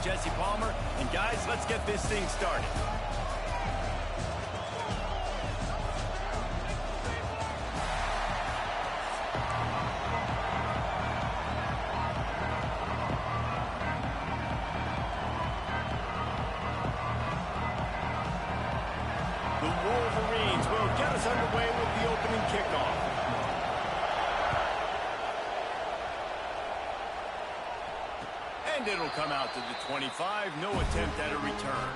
Jesse Palmer. And guys, let's get this thing started. The Wolverines will get us underway with the opening kickoff. And it'll come out to the 25. No attempt at a return.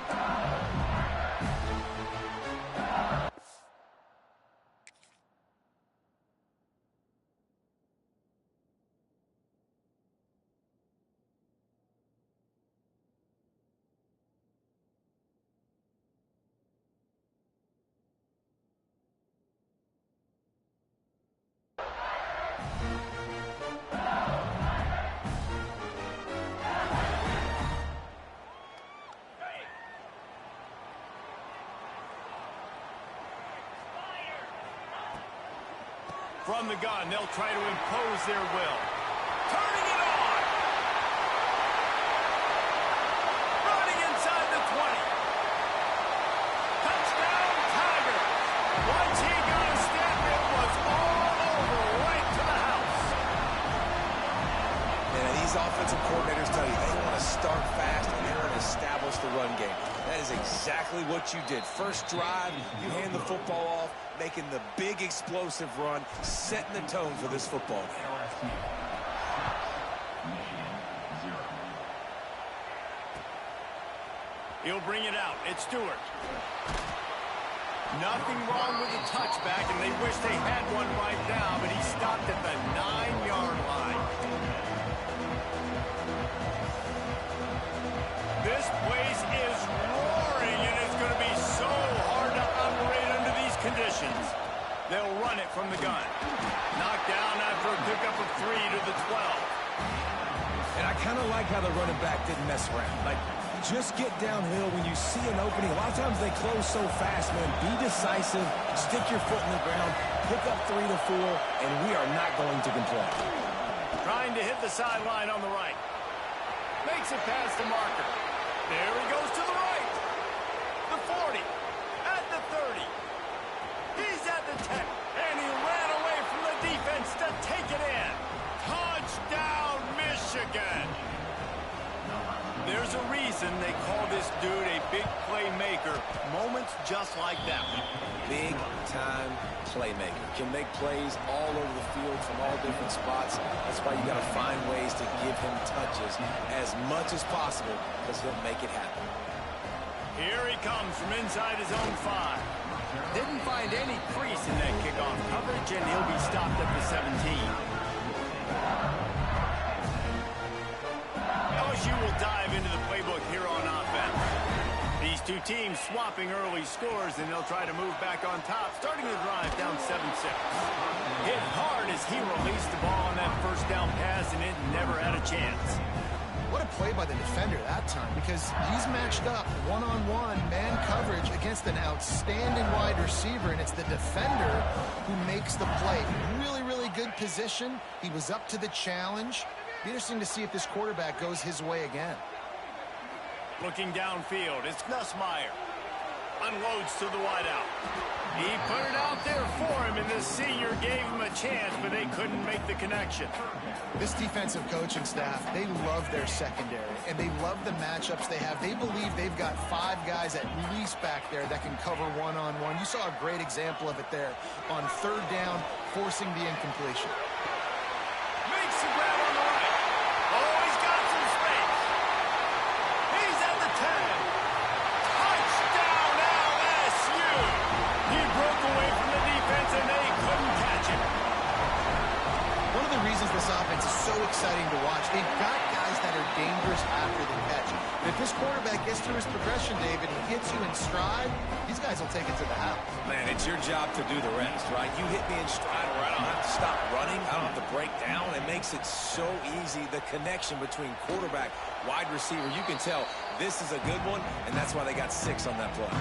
From the gun, they'll try to impose their will. Turning it on! Running inside the 20. Touchdown, Tigers! Once he got a step, it was all over, right to the house. And these offensive coordinators tell you they want to start fast and they want to establish the run game. That is exactly what you did. First drive, you hand the football off, making the big explosive run, setting the tone for this football game. He'll bring it out. It's Stewart. Nothing wrong with the touchback, and they wish they had one right now, but he stopped at the 9-yard line. This place is roaring, and it's going to be so hard to operate under these conditions. They'll run it from the gun. Knocked down after a pickup of 3 to the 12. And I kind of like how the running back didn't mess around. Like, just get downhill when you see an opening. A lot of times they close so fast, man. Be decisive, stick your foot in the ground, pick up 3 to 4, and we are not going to complain. Trying to hit the sideline on the right. Makes it past the marker. There he goes to the right. The 40. At the 30. He's at the 10. And he ran away from the defense to take it in. Touchdown, Michigan. There's a reason they call this dude a big playmaker. Moments just like that one. Big-time playmaker. Can make plays all over the field from all different spots. That's why you got to find ways to give him touches as much as possible because he'll make it happen. Here he comes from inside his own 5. Didn't find any crease in that kickoff coverage, and he'll be stopped at the 17. LSU will dive into the playbook here on offense. These two teams swapping early scores, and they'll try to move back on top, starting the drive down 7-6. Hit hard as he released the ball on that first down pass, and it never had a chance. What a play by the defender that time, because he's matched up one-on-one man coverage against an outstanding wide receiver, and it's the defender who makes the play. Really, really good position. He was up to the challenge. Be interesting to see if this quarterback goes his way again. Looking downfield, it's Nussmeier. Unloads to the wideout. He put it out there for him, and the senior gave him a chance, but they couldn't make the connection. This defensive coaching staff, they love their secondary, and they love the matchups they have. They believe they've got 5 guys at least back there that can cover one-on-one. You saw a great example of it there on 3rd down, forcing the incompletion. Makes the grab on the right. Oh, he's got some space. He's at the 10. Touchdown, LSU. He broke away from the defense, and they couldn't catch him. One of the reasons this offense is so exciting to watch, they've got guys that are dangerous after the catch. But if this quarterback gets through his progression, David, he hits you in stride, these guys will take it to the house. Man, it's your job to do the rest, right? You hit me in stride where I don't have to stop running. I don't have to break down. It makes it so easy. The connection between quarterback, wide receiver, you can tell this is a good one, and that's why they got 6 on that play.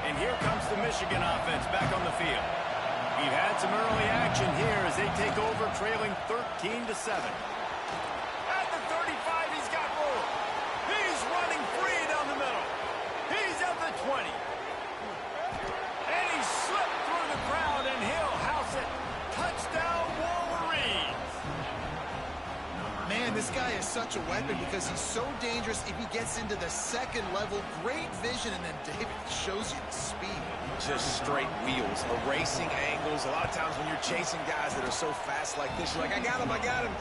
And here comes the Michigan offense back on the field. We've had some early action here as they take over, trailing 13-7. At the 35, he's got room. He's running free down the middle. He's at the 20. And he slipped through the crowd, and he'll house it. Touchdown, Wolverines. Man, this guy is such a weapon because he's so dangerous if he gets into the second level. Great vision, and then David shows you the speed. Just straight wheels, erasing angles. A lot of times when you're chasing guys that are so fast like this, you're like, I got him, I got him.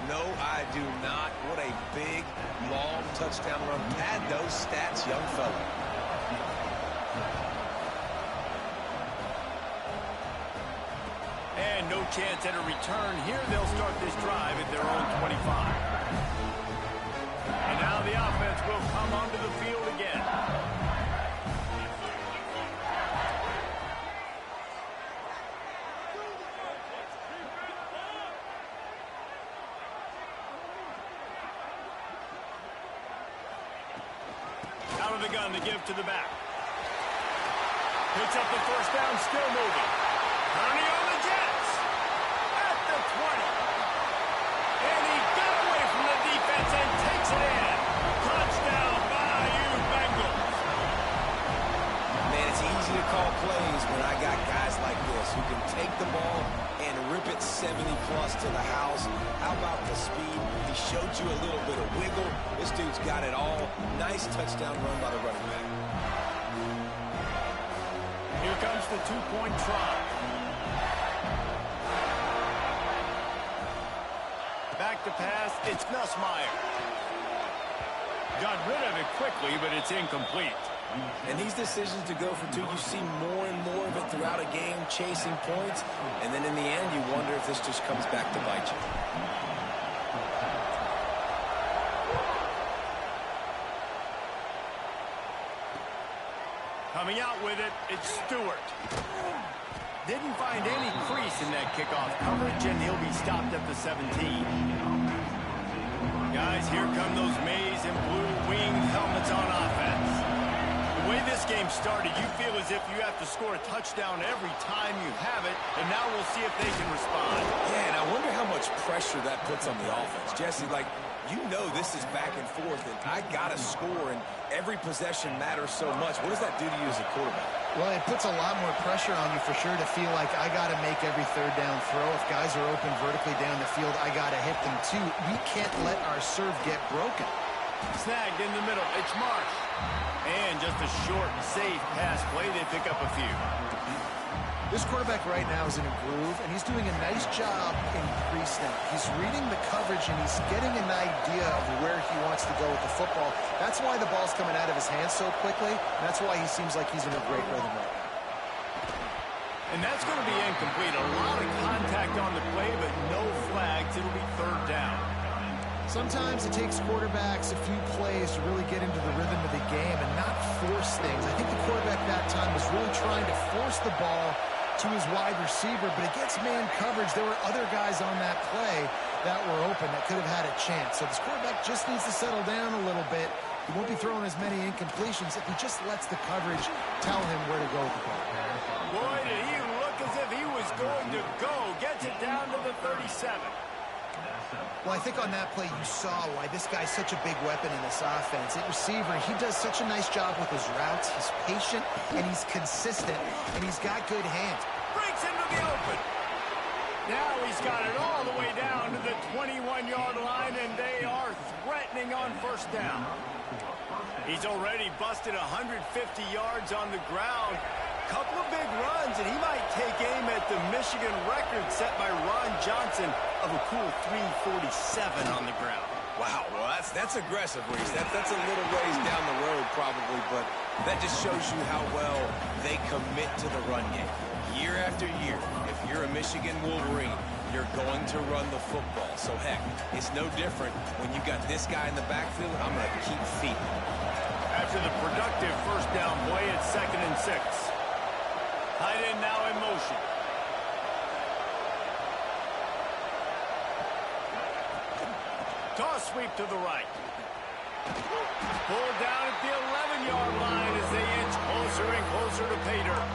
No, I do not. What a big, long touchdown run. Pad those stats, young fella. And no chance at a return. Here they'll start this drive at their own 25. And now the offense will come onto the field again. Out of the gun to give to the back. Picks up the first down, still moving. Ernie on the Jets. At the 20. And he got away from the defense and takes it in. Touchdown, Bayou Bengals. Man, it's easy to call plays when I got guys like this who can take the ball and rip it 70-plus to the house. How about the speed? He showed you a little bit of wiggle. This dude's got it all. Nice touchdown run by the running back. Here comes the two-point try. Back to pass, it's Nussmeier. Got rid of it quickly, but it's incomplete. And these decisions to go for two, you see more and more of it throughout a game, chasing points. And then in the end, you wonder if this just comes back to bite you. Coming out with it, it's Stewart. Didn't find any crease in that kickoff coverage, and he'll be stopped at the 17. Guys, here come those maize and blue winged helmets on offense. The way this game started, you feel as if you have to score a touchdown every time you have it, and now we'll see if they can respond. Yeah, and I wonder how much pressure that puts on the offense. Jesse, like, you know this is back and forth, and I got to score, and every possession matters so much. What does that do to you as a quarterback? Well, it puts a lot more pressure on you for sure to feel like I got to make every third down throw. If guys are open vertically down the field, I got to hit them too. We can't let our serve get broken. Snagged in the middle. It's Marsh. And just a short, safe pass play. They pick up a few. This quarterback right now is in a groove, and he's doing a nice job in pre-snap. He's reading the coverage, and he's getting an idea of where he wants to go with the football. That's why the ball's coming out of his hands so quickly, and that's why he seems like he's in a great rhythm right now. And that's going to be incomplete. A lot of contact on the play, but no flags. It'll be third down. Sometimes it takes quarterbacks a few plays to really get into the rhythm of the game and not force things. I think the quarterback that time was really trying to force the ball to his wide receiver, but against man coverage, there were other guys on that play that were open that could have had a chance. So this quarterback just needs to settle down a little bit. He won't be throwing as many incompletions if he just lets the coverage tell him where to go with the ball. Boy, did he look as if he was going to go. Gets it down to the 37. Well, I think on that play you saw why this guy's such a big weapon in this offense. At receiver, he does such a nice job with his routes. He's patient, and he's consistent, and he's got good hands. Breaks into the open. Now he's got it all the way down to the 21-yard line, and they are threatening on first down. He's already busted 150 yards on the ground. Couple of big runs, and he might take aim at the Michigan record set by Ron Johnson of a cool 347 on the ground. Wow, well, that's aggressive, Reese. That's a little ways down the road probably, but that just shows you how well they commit to the run game. Year after year, if you're a Michigan Wolverine, you're going to run the football. So, heck, it's no different when you got this guy in the backfield. I'm going to keep feeding. After the productive first down play, it's 2nd and 6. Tight end now in motion. Toss sweep to the right. Pulled down at the 11-yard line as they inch closer and closer to pay dirt.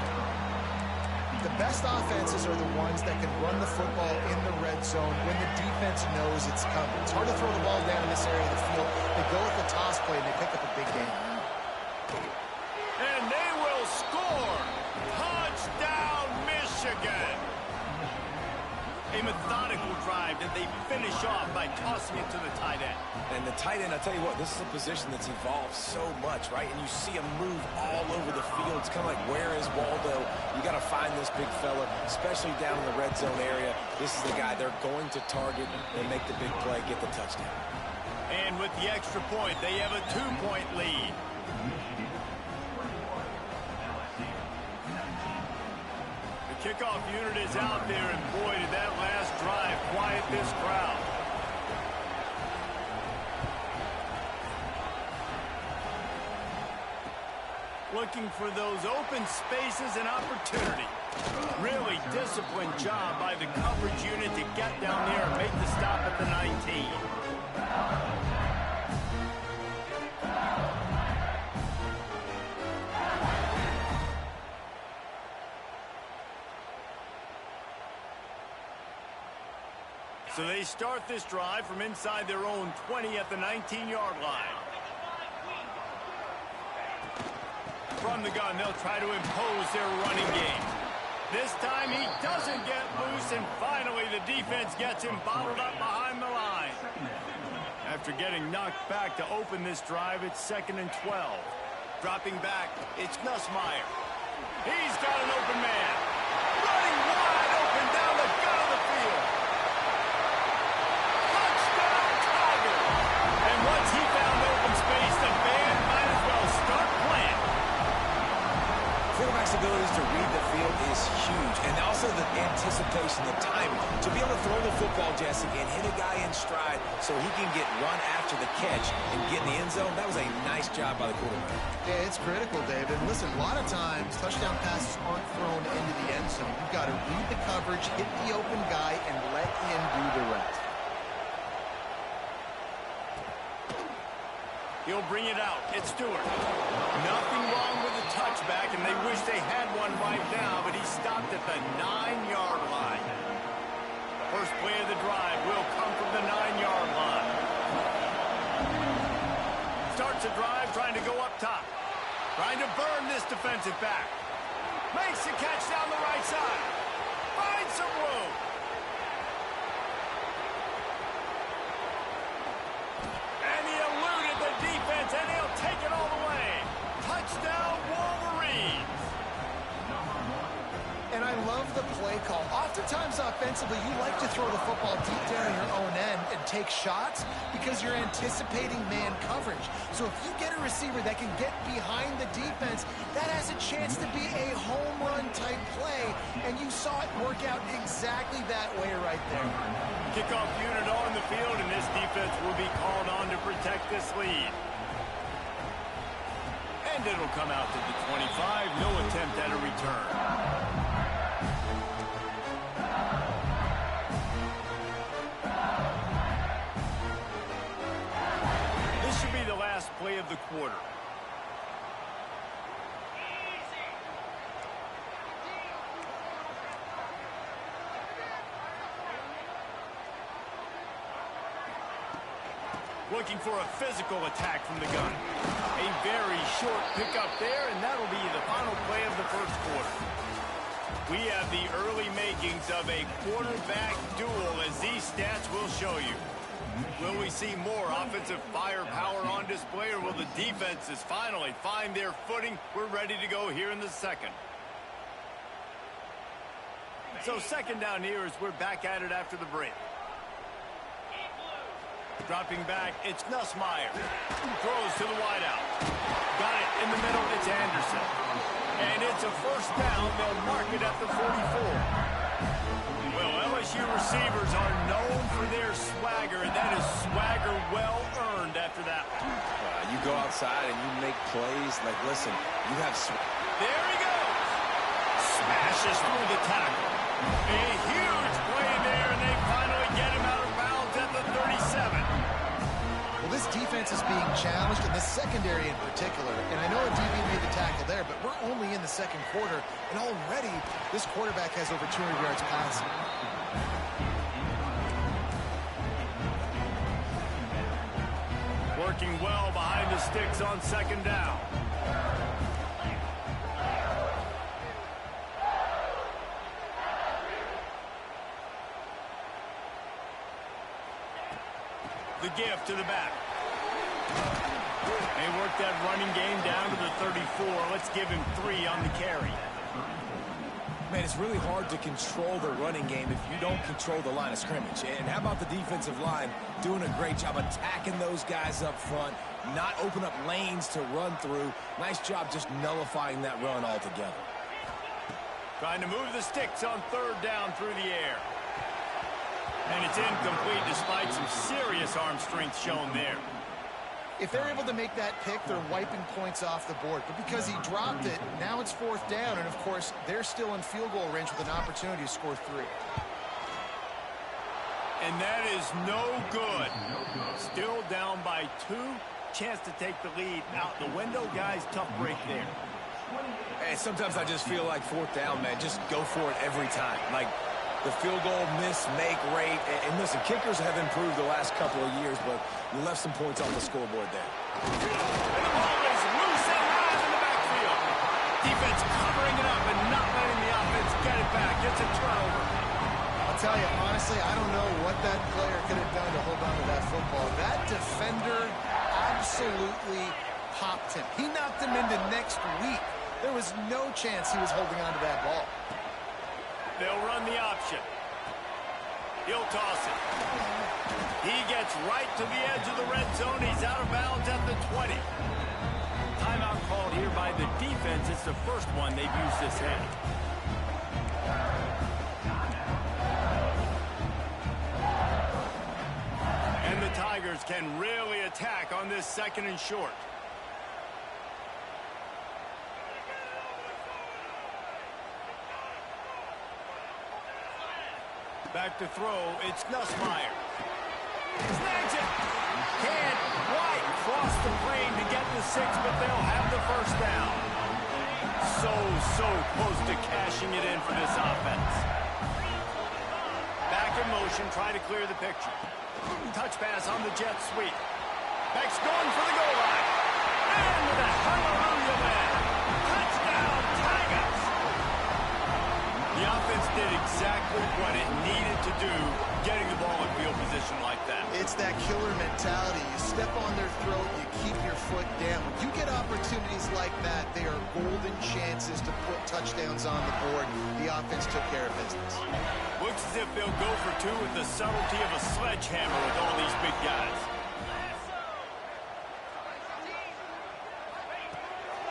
the best offenses are the ones that can run the football in the red zone when the defense knows it's coming. It's hard to throw the ball down in this area of the field. They go with the toss play, and they pick up a big gain. And they will score. Touchdown, Michigan. A methodical drive that they finish off by tossing it to the tight end. And the tight end, I'll tell you what, this is a position that's evolved so much, right? And you see him move all over the field. It's kind of like, where is Waldo? You got to find this big fella, especially down in the red zone area. This is the guy they're going to target and make the big play, get the touchdown. And with the extra point, they have a 2-point lead. The kickoff unit is out there, and boy, did that last drive quiet this crowd. Looking for those open spaces and opportunity. Really disciplined job by the coverage unit to get down there and make the stop at the 19. So they start this drive from inside their own 20 at the 19-yard line. From the gun, they'll try to impose their running game. This time he doesn't get loose, and finally the defense gets him bottled up behind the line. After getting knocked back to open this drive, it's 2nd and 12. Dropping back, it's Nussmeier. He's got an open man. Running wide open down the gut of the field. Touchdown, Tiger! And once he found open space, the band might as well start playing. Quarterback's abilities to read the field is huge, and also the anticipation, the timing. To be able to throw the football, Jesse, and hit a guy in stride so he can get run after the catch and get in the end zone, that was a nice job by the quarterback. Yeah, it's critical, David. And listen, a lot of times, touchdown passes aren't thrown into the end zone. You've got to read the coverage, hit the open guy, and let him do the rest. He'll bring it out. It's Stewart. Nothing wrong with the touchback, and they wish they had one right now, but he stopped at the 9-yard line. First play of the drive will come from the 9-yard line. Starts a drive trying to go up top. Trying to burn this defensive back. Makes the catch down the right side. Finds some room. And he'll take it all the way. Touchdown, Wolverines. And I love the play call. Oftentimes offensively, you like to throw the football deep down your own end and take shots because you're anticipating man coverage. So if you get a receiver that can get behind the defense, that has a chance to be a home run type play. And you saw it work out exactly that way right there. Kickoff unit on the field, and this defense will be called on to protect this lead. And it'll come out to the 25. No attempt at a return. This should be the last play of the quarter. Looking for a physical attack from the gun. A very short pickup there, and that'll be the final play of the first quarter. We have the early makings of a quarterback duel, as these stats will show you. Will we see more offensive firepower on display, or will the defenses finally find their footing? We're ready to go here in the second. So second down here as we're back at it after the break. Dropping back, it's Nussmeier. Throws to the wideout. Got it in the middle, it's Anderson. And it's a first down. They'll mark it at the 44. Well, LSU receivers are known for their swagger, and that is swagger well earned after that one. You go outside and you make plays like, listen, you have... There he goes. Smashes through the tackle. A huge play there, and they finally get him out of bounds at the 37. Well, this defense defense is being challenged, and the secondary in particular. And I know a DB made the tackle there, but we're only in the second quarter, and already this quarterback has over 200 yards passing. Working well behind the sticks on second down. The give to the back. They work that running game down to the 34. Let's give him 3 on the carry. Man, it's really hard to control the running game if you don't control the line of scrimmage. And how about the defensive line doing a great job attacking those guys up front, not open up lanes to run through. Nice job just nullifying that run altogether. Trying to move the sticks on third down through the air. And it's incomplete despite some serious arm strength shown there. If they're able to make that pick, they're wiping points off the board. But because he dropped it, now it's fourth down. And, of course, they're still in field goal range with an opportunity to score 3. And that is no good. Still down by 2. Chance to take the lead out the window. Guys, tough break there. And sometimes I just feel like fourth down, man. Just go for it every time. Like, the field goal miss-make rate. And listen, kickers have improved the last couple of years, but you left some points on the scoreboard there. And the ball is loose and live in the backfield. Defense covering it up and not letting the offense get it back. It's a turnover. I'll tell you, honestly, I don't know what that player could have done to hold on to that football. That defender absolutely popped him. He knocked him into next week. There was no chance he was holding on to that ball. They'll run the option. He'll toss it. He gets right to the edge of the red zone. He's out of bounds at the 20. Timeout called here by the defense. It's the first one they've used this half. And the Tigers can really attack on this second and short. Back to throw, it's Nussmeier. Snags it. Can't quite cross the plane to get the 6, but they'll have the first down. So close to cashing it in for this offense. Back in motion, try to clear the picture. Touch pass on the jet sweep. Beck's going for the goal line. And with a hallelujah man. Touchdown, Tigers. The offense did exactly what it needed to do, getting the ball in field position like that. It's that killer mentality. You step on their throat, you keep your foot down. When you get opportunities like that, they are golden chances to put touchdowns on the board. The offense took care of business. Looks as if they'll go for 2 with the subtlety of a sledgehammer with all these big guys.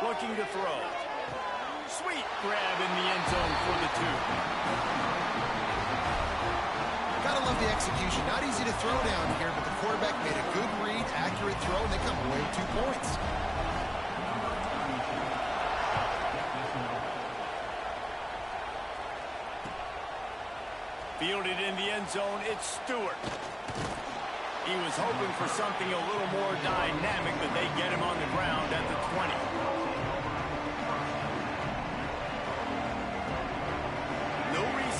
Looking to throw. Sweet grab in the end zone for the 2. Gotta love the execution. Not easy to throw down here, but the quarterback made a good read, accurate throw, and they come away with 2 points. Fielded in the end zone, it's Stewart. He was hoping for something a little more dynamic, but they get him on the ground at the 20.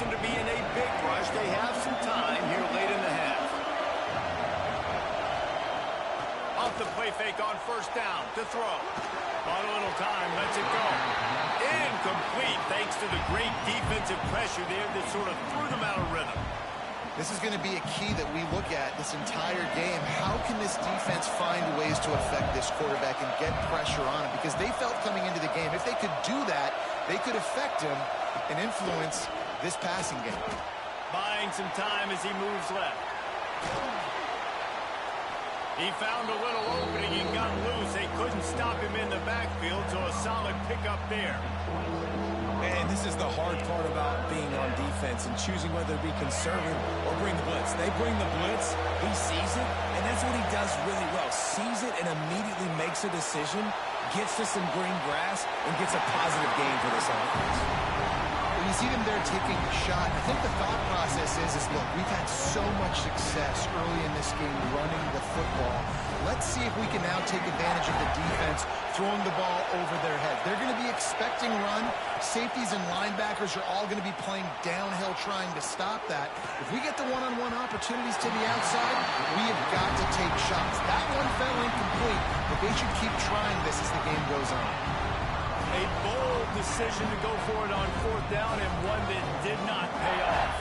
To be in a big rush. They have some time here late in the half. Off the play fake on first down to throw. On a little time, lets it go. Incomplete thanks to the great defensive pressure there that sort of threw them out of rhythm. This is going to be a key that we look at this entire game. How can this defense find ways to affect this quarterback and get pressure on him? Because they felt coming into the game, if they could do that, they could affect him and influence this passing game. Buying some time as he moves left. He found a little opening and got loose. They couldn't stop him in the backfield, so a solid pickup there. And this is the hard part about being on defense and choosing whether to be conservative or bring the blitz. They bring the blitz, he sees it, and that's what he does really well. Sees it and immediately makes a decision, gets to some green grass, and gets a positive gain for this offense. You see them there taking a shot. I think the thought process is look, we've had so much success early in this game running the football. let's see if we can now take advantage of the defense throwing the ball over their head. They're going to be expecting run. Safeties and linebackers are all going to be playing downhill trying to stop that. If we get the one-on-one opportunities to the outside, we have got to take shots. That one fell incomplete, but they should keep trying this as the game goes on. A bold decision to go for it on 4th down, and one that did not pay off.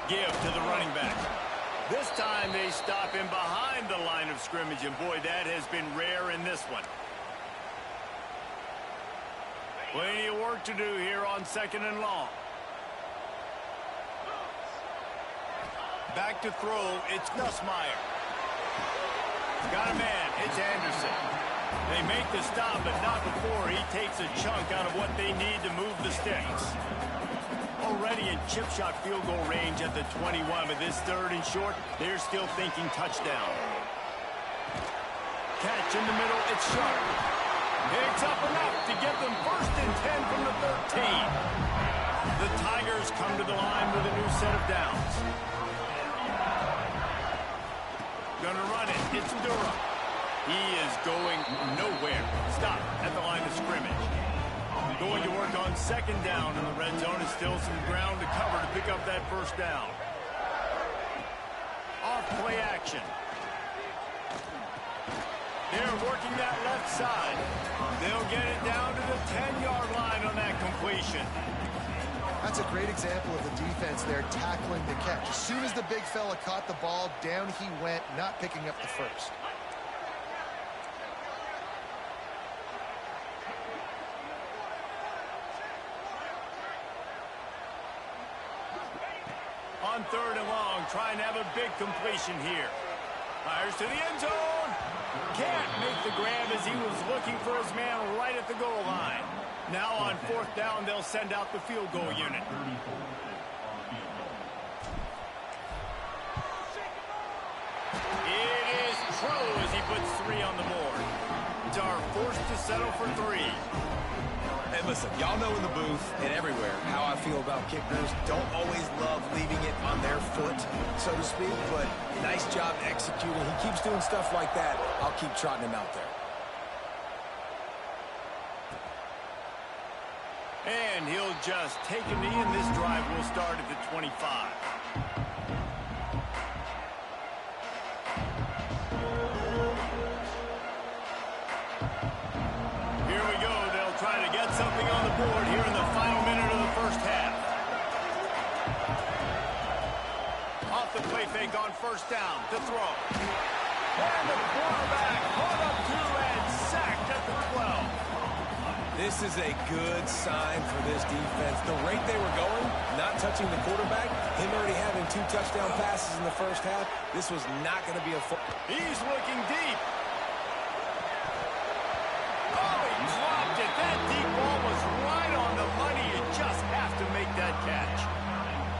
Give to the running back. This time they stop him behind the line of scrimmage, and boy, that has been rare in this one. Plenty of work to do here on 2nd and long. Back to throw, it's Nussmeier. Got a man, it's Anderson. They make the stop, but not before he takes a chunk out of what they need to move the sticks. Already in chip shot field goal range at the 21, but this 3rd and short, they're still thinking touchdown. Catch in the middle, it's Sharp. Picks up enough to get them 1st and 10 from the 13. The Tigers come to the line with a new set of downs. Gonna run it, it's Durham. He is going nowhere. Stop at the line of scrimmage. Going to work on 2nd down in the red zone. Is still some ground to cover to pick up that 1st down. Off play action. They're working that left side. They'll get it down to the 10-yard line on that completion. That's a great example of the defense there tackling the catch. As soon as the big fella caught the ball, down he went, not picking up the 1st. On 3rd and long, trying to have a big completion here. Fires to the end zone. Can't make the grab as he was looking for his man right at the goal line. Now on 4th down, they'll send out the field goal unit. It is True as he puts 3 on the board. Dar forced to settle for 3. And listen, y'all know in the booth and everywhere how I feel about kickers. Don't always love leaving it on their foot, so to speak, but nice job executing. He keeps doing stuff like that. I'll keep trotting him out there. And he'll just take a knee, and this drive will start at the 25. Here we go. They'll try to get something on the board here in the final minute of the 1st half. Off the play fake on 1st down to throw. And the quarterback caught up to and sacked at the 12. This is a good sign for this defense. The rate they were going, not touching the quarterback, him already having 2 touchdown passes in the 1st half, this was not going to be a full. He's looking deep. Oh, he dropped it. That deep ball was right on the money. You just have to make that catch.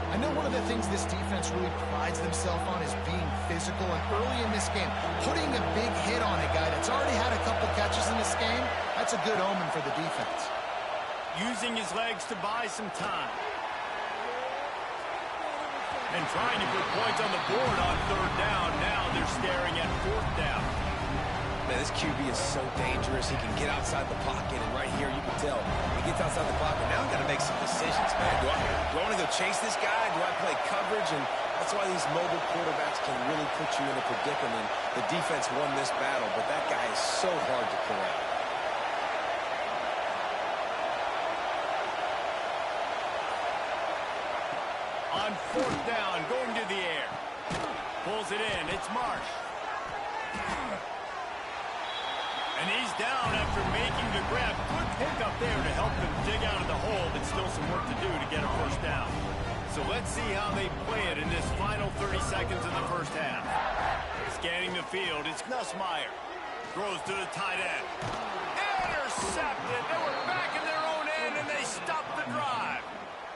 I know one of the things this defense really prides themselves on is being physical, and early in this game, putting a big hit on a guy that's already had a couple catches in this game, that's a good omen for the defense. Using his legs to buy some time. And trying to put points on the board on 3rd down. Now they're staring at 4th down. Man, this QB is so dangerous. He can get outside the pocket, and right here you can tell he gets outside the pocket. Now I've got to make some decisions, man. Do I want to go chase this guy? Do I play coverage? And that's why these mobile quarterbacks can really put you in a predicament. The defense won this battle, but that guy is so hard to corral. On 4th down, going to the air. Pulls it in. It's Marsh. And he's down after making the grab. Good pick up there to help them dig out of the hole, but still some work to do to get a 1st down. So let's see how they play it in this final 30 seconds of the 1st half. Scanning the field, it's Nussmeier. Throws to the tight end. Intercepted. They were back in their own end, and they stopped the drive.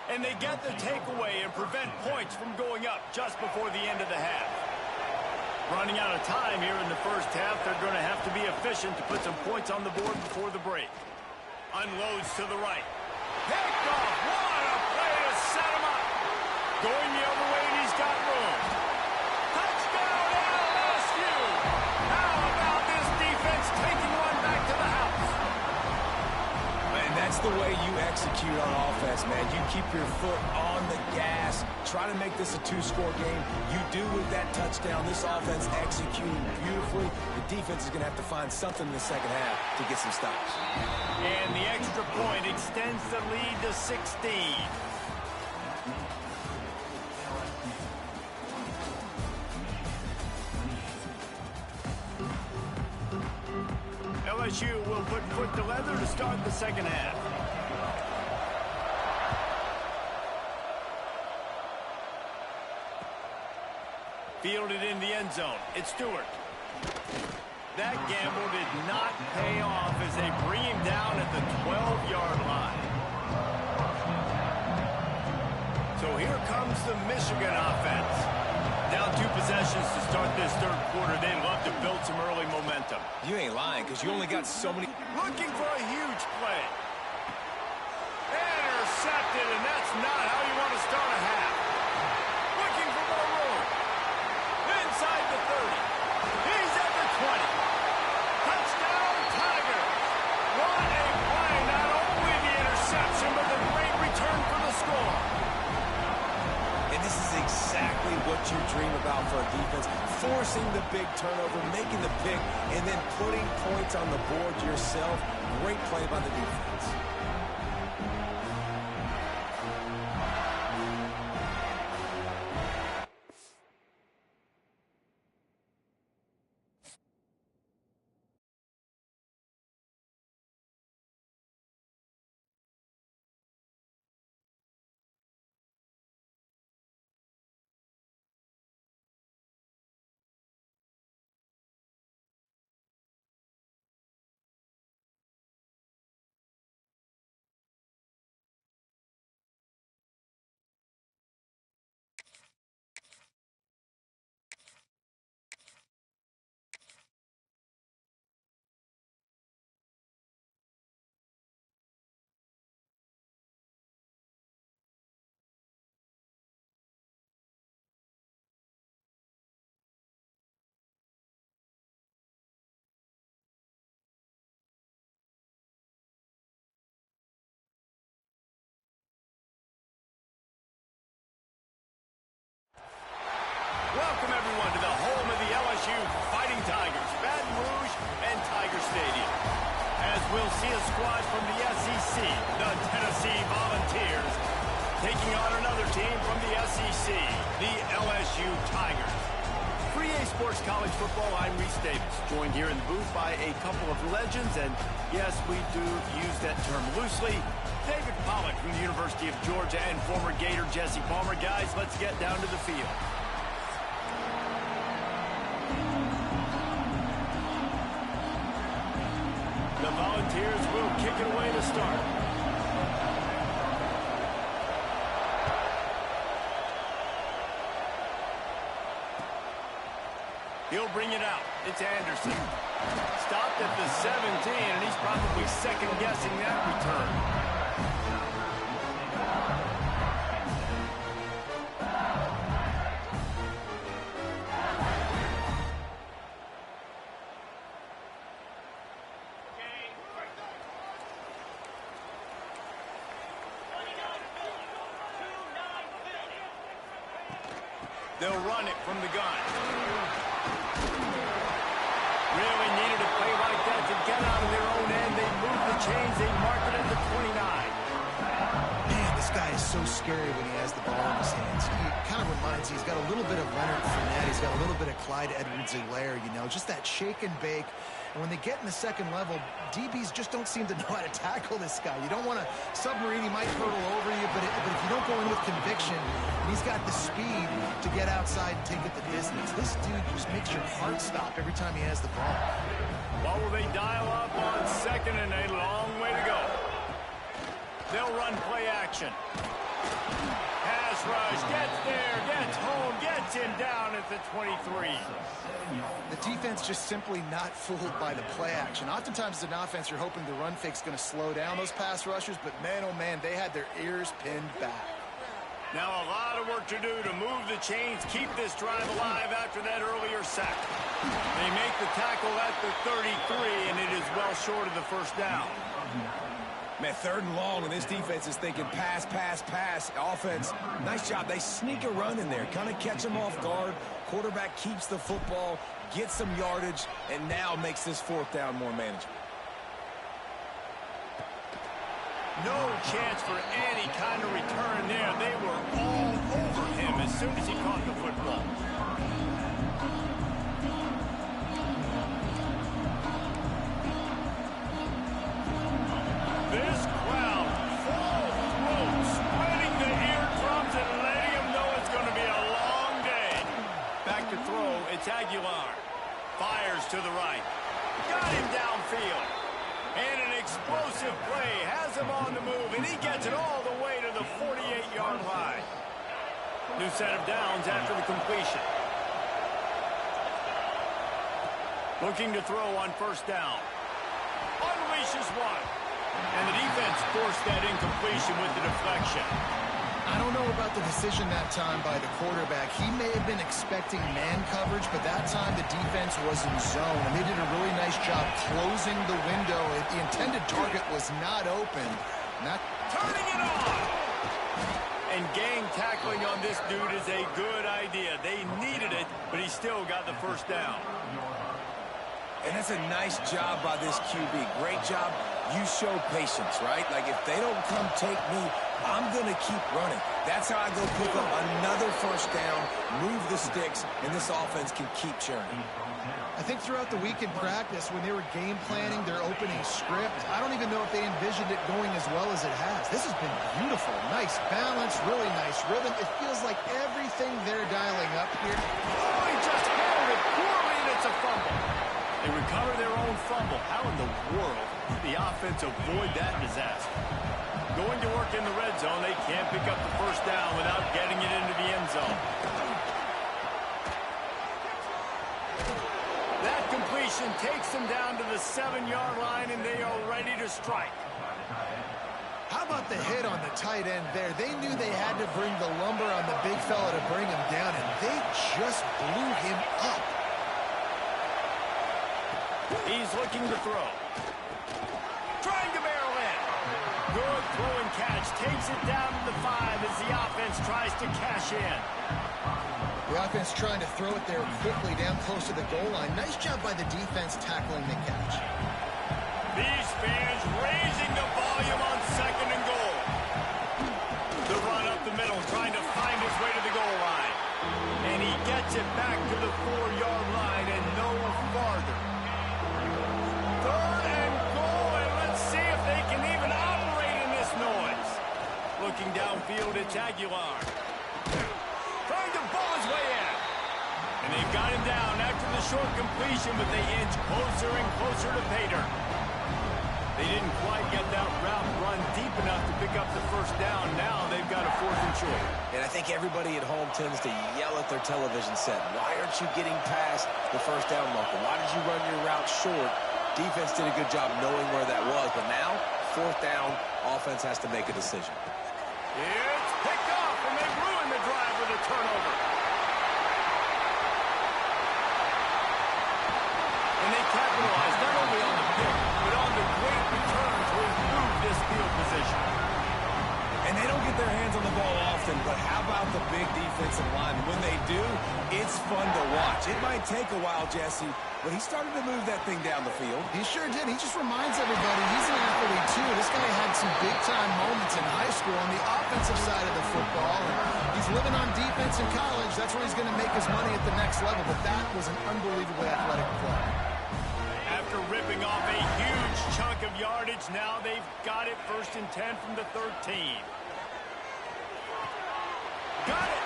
And they get the takeaway and prevent points from going up just before the end of the half. Running out of time here in the 1st half. They're going to have to be efficient to put some points on the board before the break. Unloads to the right. Picked off. What a play to set him up. Going the the way you execute on offense, man. You keep your foot on the gas. Try to make this a two-score game. You do with that touchdown. This offense executing beautifully. The defense is going to have to find something in the second half to get some stops. And the extra point extends the lead to 16. LSU will put foot to leather to start the second half. Fielded in the end zone. It's Stewart. That gamble did not pay off as they bring him down at the 12-yard line. So here comes the Michigan offense. Down 2 possessions to start this third quarter. They'd love to build some early momentum. You ain't lying, because you only got so many. Looking for a huge play. Intercepted, and that's not how you want to start a half. Looking for more room. Inside the 30. He's at the 20. Touchdown, Tigers. What a play. Not only the interception, but the great return for the score. And this is exactly what you dream about for a defense. Forcing the big turnover, making the pick, and then putting points on the board yourself. Great play by the defense. Welcome, everyone, to the home of the LSU Fighting Tigers, Baton Rouge and Tiger Stadium. As we'll see a squad from the SEC, the Tennessee Volunteers, taking on another team from the SEC, the LSU Tigers. For EA Sports College Football, I'm Reese Davis, joined here in the booth by a couple of legends, and yes, we do use that term loosely. David Pollack from the University of Georgia and former Gator Jesse Palmer. Guys, let's get down to the field. The Volunteers will kick it away to start. He'll bring it out. It's Anderson. Stopped at the 17, and he's probably second-guessing that return. They'll run it from the gun. Really needed a play like that to get out of their own end. They move the chains. They mark it at the 29. Man, this guy is so scary when he has the ball in his hands. He kind of reminds me, he's got a little bit of Leonard Fournette. He's got a little bit of Clyde Edwards-Helaire, you know, just that shake and bake. And when they get in the second level, DBs just don't seem to know how to tackle this guy. You don't want to submarine. He might hurdle over you, but if you don't go in with conviction, and he's got the speed to get outside and take it the distance. This dude just makes your heart stop every time he has the ball. What will they dial up on second and a long way to go? They'll run play action. Pass rush, gets there, gets home, gets him down at the 23. The defense just simply not fooled by the play action. Oftentimes as an offense, you're hoping the run fake's going to slow down those pass rushers, but man, oh man, they had their ears pinned back. Now a lot of work to do to move the chains, keep this drive alive after that earlier sack. They make the tackle at the 33, and it is well short of the first down. Man, 3rd and long, and this defense is thinking pass, pass, pass. Offense, nice job. They sneak a run in there, kind of catch them off guard. Quarterback keeps the football, gets some yardage, and now makes this 4th down more manageable. No chance for any kind of return there. They were all over him as soon as he caught the football. This crowd full throat, spreading the eardrums and letting him know it's going to be a long day. Back to throw, it's Aguilar. Fires to the right. Got him downfield. And an explosive play has him on the move, and he gets it all the way to the 48-yard line. New set of downs after the completion. Looking to throw on 1st down. Unleashes one. And the defense forced that incompletion with the deflection. I don't know about the decision that time by the quarterback. He may have been expecting man coverage, but that time the defense was in zone, and they did a really nice job closing the window. The intended target was not open. Turning it on! And gang tackling on this dude is a good idea. They needed it, but he still got the 1st down. And that's a nice job by this QB. Great job. You show patience, right? Like, if they don't come take me, I'm going to keep running. That's how I go pick up another 1st down, move the sticks, and this offense can keep churning. I think throughout the week in practice, when they were game planning their opening script, I don't even know if they envisioned it going as well as it has. This has been beautiful. Nice balance, really nice rhythm. It feels like everything they're dialing up here. Oh, he just handled it poorly, and it's a fumble. They recover their own fumble. How in the world did the offense avoid that disaster? Going to work in the red zone, they can't pick up the 1st down without getting it into the end zone. That completion takes them down to the 7-yard line, and they are ready to strike. How about the hit on the tight end there? They knew they had to bring the lumber on the big fella to bring him down, and they just blew him up. He's looking to throw. Trying to barrel in. Good throw and catch. Takes it down to the 5 as the offense tries to cash in. The offense trying to throw it there quickly down close to the goal line. Nice job by the defense tackling the catch. These fans raising the volume on 2nd and goal. The run up the middle, trying to find his way to the goal line. And he gets it back to the 4-yard line and no farther. 3rd and goal, and let's see if they can even operate in this noise. Looking downfield, it's Aguilar. Trying to bowl his way in. And they've got him down after the short completion, but they inch closer and closer to pay dirt. They didn't quite get that route run deep enough to pick up the 1st down. Now they've got a 4th and short. And I think everybody at home tends to yell at their television set. Why aren't you getting past the 1st down marker? Why did you run your route short? Defense did a good job knowing where that was, but now, 4th down, offense has to make a decision. It's picked off, and they ruin the drive with a turnover. And they capitalize not only on the pick, but on the great return to improve this field position. And they don't get their hands on the ball often, but how about the big defensive line? When they do, it's fun to watch. It might take a while, Jesse, but he started to move that thing down the field. He sure did. He just reminds everybody he's an athlete, too. This guy had some big-time moments in high school on the offensive side of the football. And he's living on defense in college. That's where he's going to make his money at the next level. But that was an unbelievably athletic play. After ripping off a huge chunk of yardage, now they've got it 1st and 10 from the 13. Got it!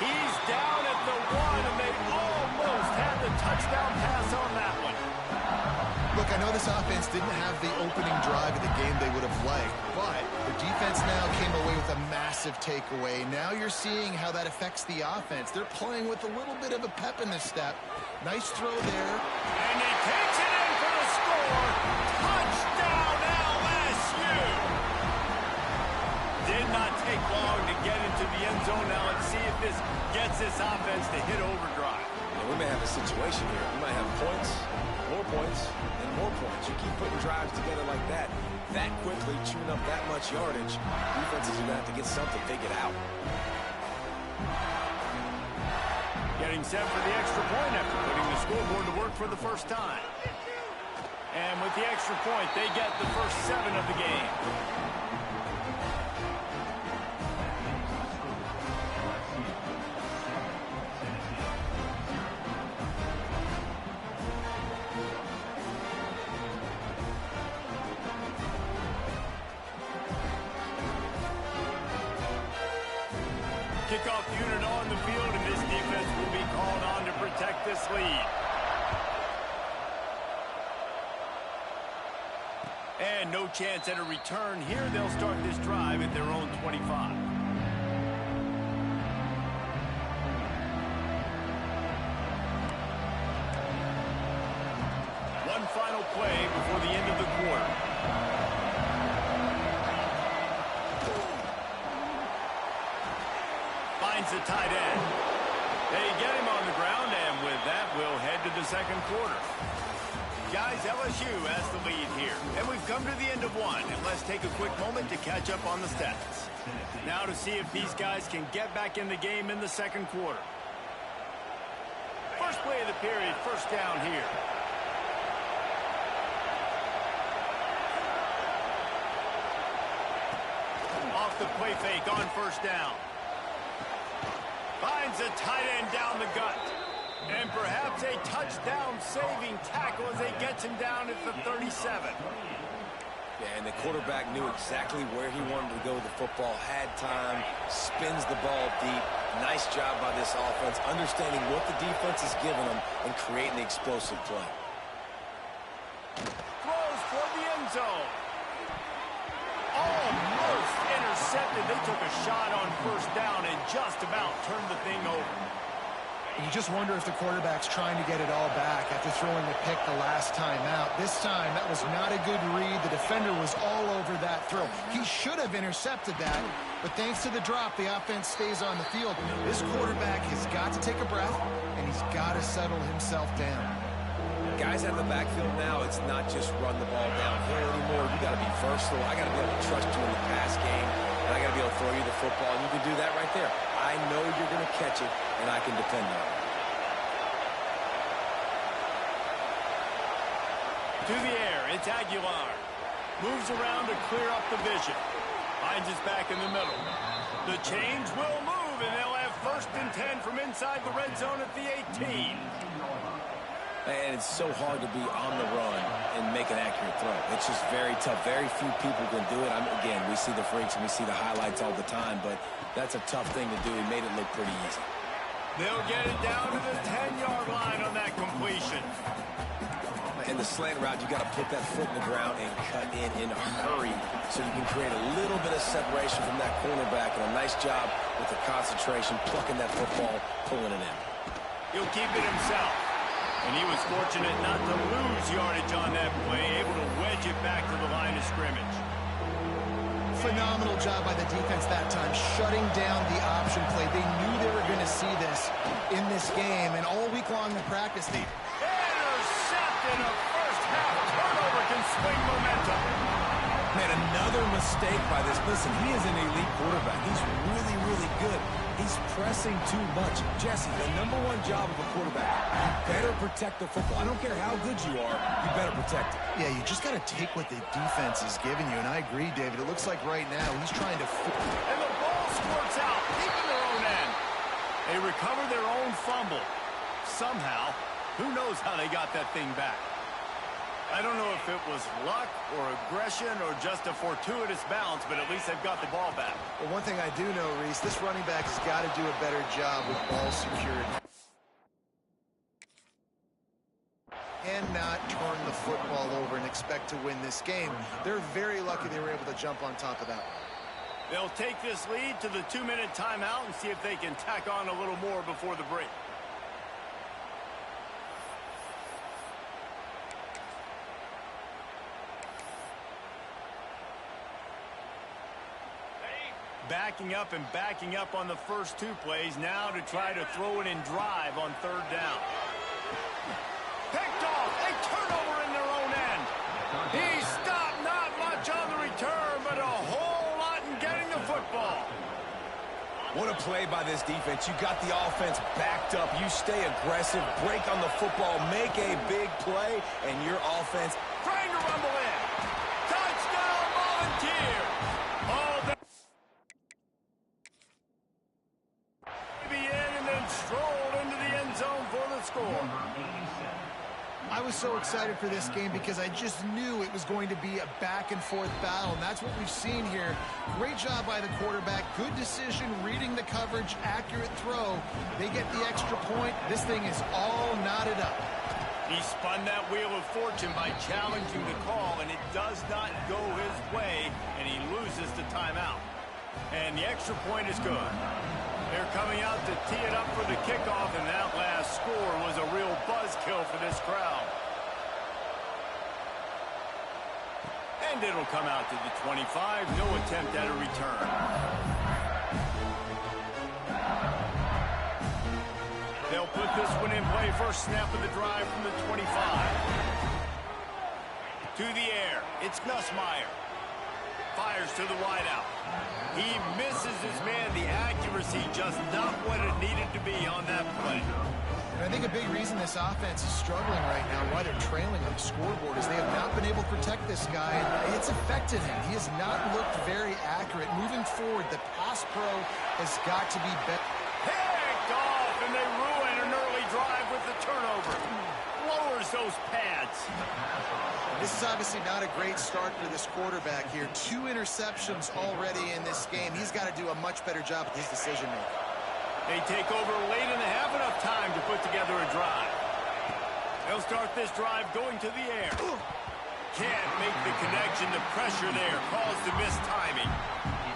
He's down at the 1, and they almost had the touchdown pass on that one. Look, I know this offense didn't have the opening drive of the game they would have liked, but the defense now came away with a massive takeaway. Now you're seeing how that affects the offense. They're playing with a little bit of a pep in the step. Nice throw there. And he takes it in for the score. Touchdown, LSU! Did not take long to get into the end zone. Now let's see if this gets this offense to hit overdrive. Yeah, we may have a situation here. We might have points, More points and more points. You keep putting drives together like that quickly, chewing up that much yardage, defenses are going to have to get something figured out. Getting set for the extra point after putting the scoreboard to work for the first time. And with the extra point, they get the first 7 of the game. Kickoff unit on the field, and this defense will be called on to protect this lead. And no chance at a return here. They'll start this drive at their own 25. One final play before the end of the quarter. Finds the tight end. They get him on the ground, and with that, we'll head to the second quarter. Guys, LSU has the lead here, and we've come to the end of one, and let's take a quick moment to catch up on the stats. Now to see if these guys can get back in the game in the second quarter. First play of the period, first down here. Off the play fake on first down. Finds a tight end down the gut. And perhaps a touchdown-saving tackle as they gets him down at the 37. Yeah, and the quarterback knew exactly where he wanted to go with the football, had time, spins the ball deep. Nice job by this offense, understanding what the defense is giving them and creating the explosive play. Throws for the end zone. Almost intercepted. They took a shot on first down and just about turned the thing over. You just wonder if the quarterback's trying to get it all back after throwing the pick the last time out. This time, that was not a good read. The defender was all over that throw. He should have intercepted that, but thanks to the drop, the offense stays on the field. This quarterback has got to take a breath, and he's got to settle himself down. Guys out of the backfield now, it's not just run the ball downhill anymore. You got to be versatile. I got to be able to trust you in the pass game, and I got to be able to throw you the football, and you can do that right there. I know you're going to catch it, and I can depend on it. To the air, it's Aguilar. Moves around to clear up the vision. Finds his back in the middle. The change will move, and they'll have first and 10 from inside the red zone at the 18. And it's so hard to be on the run and make an accurate throw. It's just very tough. Very few people can do it. Again, we see the freaks and we see the highlights all the time, but that's a tough thing to do. He made it look pretty easy. They'll get it down to the 10-yard line on that completion. In the slant route, you got to put that foot in the ground and cut in a hurry so you can create a little bit of separation from that cornerback, and a nice job with the concentration, plucking that football, pulling it in. He'll keep it himself. And he was fortunate not to lose yardage on that play, able to wedge it back to the line of scrimmage. Phenomenal job by the defense that time, shutting down the option play. They knew they were going to see this in this game, and all week long in practice, they... Intercepted! A first-half turnover can swing momentum. Man, another mistake by this. Listen, he is an elite quarterback. He's really, really good. He's pressing too much. Jesse, the #1 job of a quarterback, you better protect the football. I don't care how good you are, you better protect it. Yeah, you just got to take what the defense is giving you, and I agree, David. It looks like right now he's trying to... And the ball squirts out, keeping their own end. They recover their own fumble. Somehow, who knows how they got that thing back. I don't know if it was luck or aggression or just a fortuitous bounce, but at least they've got the ball back. Well, one thing I do know, Reese, this running back has got to do a better job with ball security. And not turn the football over and expect to win this game. They're very lucky they were able to jump on top of that one. They'll take this lead to the 2-minute timeout and see if they can tack on a little more before the break. Backing up on the first 2 plays now to try to throw it and drive on 3rd down. Picked off. They turn What a play by this defense. You got the offense backed up. You stay aggressive, break on the football, make a big play, and your offense Trying to rumble in. Touchdown, Volunteers. All the end and then strolled into the end zone for the score. I was so excited for this game because I just knew it was going to be a back-and-forth battle, and that's what we've seen here. Great job by the quarterback. Good decision, reading the coverage, accurate throw. They get the extra point. This thing is all knotted up. He spun that wheel of fortune by challenging the call, and it does not go his way, and he loses the timeout. And the extra point is good. They're coming out to tee it up for the kickoff, and that last score was a real buzzkill for this crowd. And it'll come out to the 25. No attempt at a return. They'll put this one in play. First snap of the drive from the 25. To the air. It's Nussmeier. Fires to the wideout. He misses his man. The accuracy just not what it needed to be on that play. And I think a big reason this offense is struggling right now, why they're trailing on the scoreboard, is they have not been able to protect this guy, and it's affected him. He has not looked very accurate. Moving forward, the pass pro has got to be better. Picked off, and they ruin an early drive with the turnover. Lowers those pads. This is obviously not a great start for this quarterback here. 2 interceptions already in this game. He's got to do a much better job with his decision-making. They take over late in the half, enough time to put together a drive. They'll start this drive going to the air. Can't make the connection. The pressure there caused the missed timing.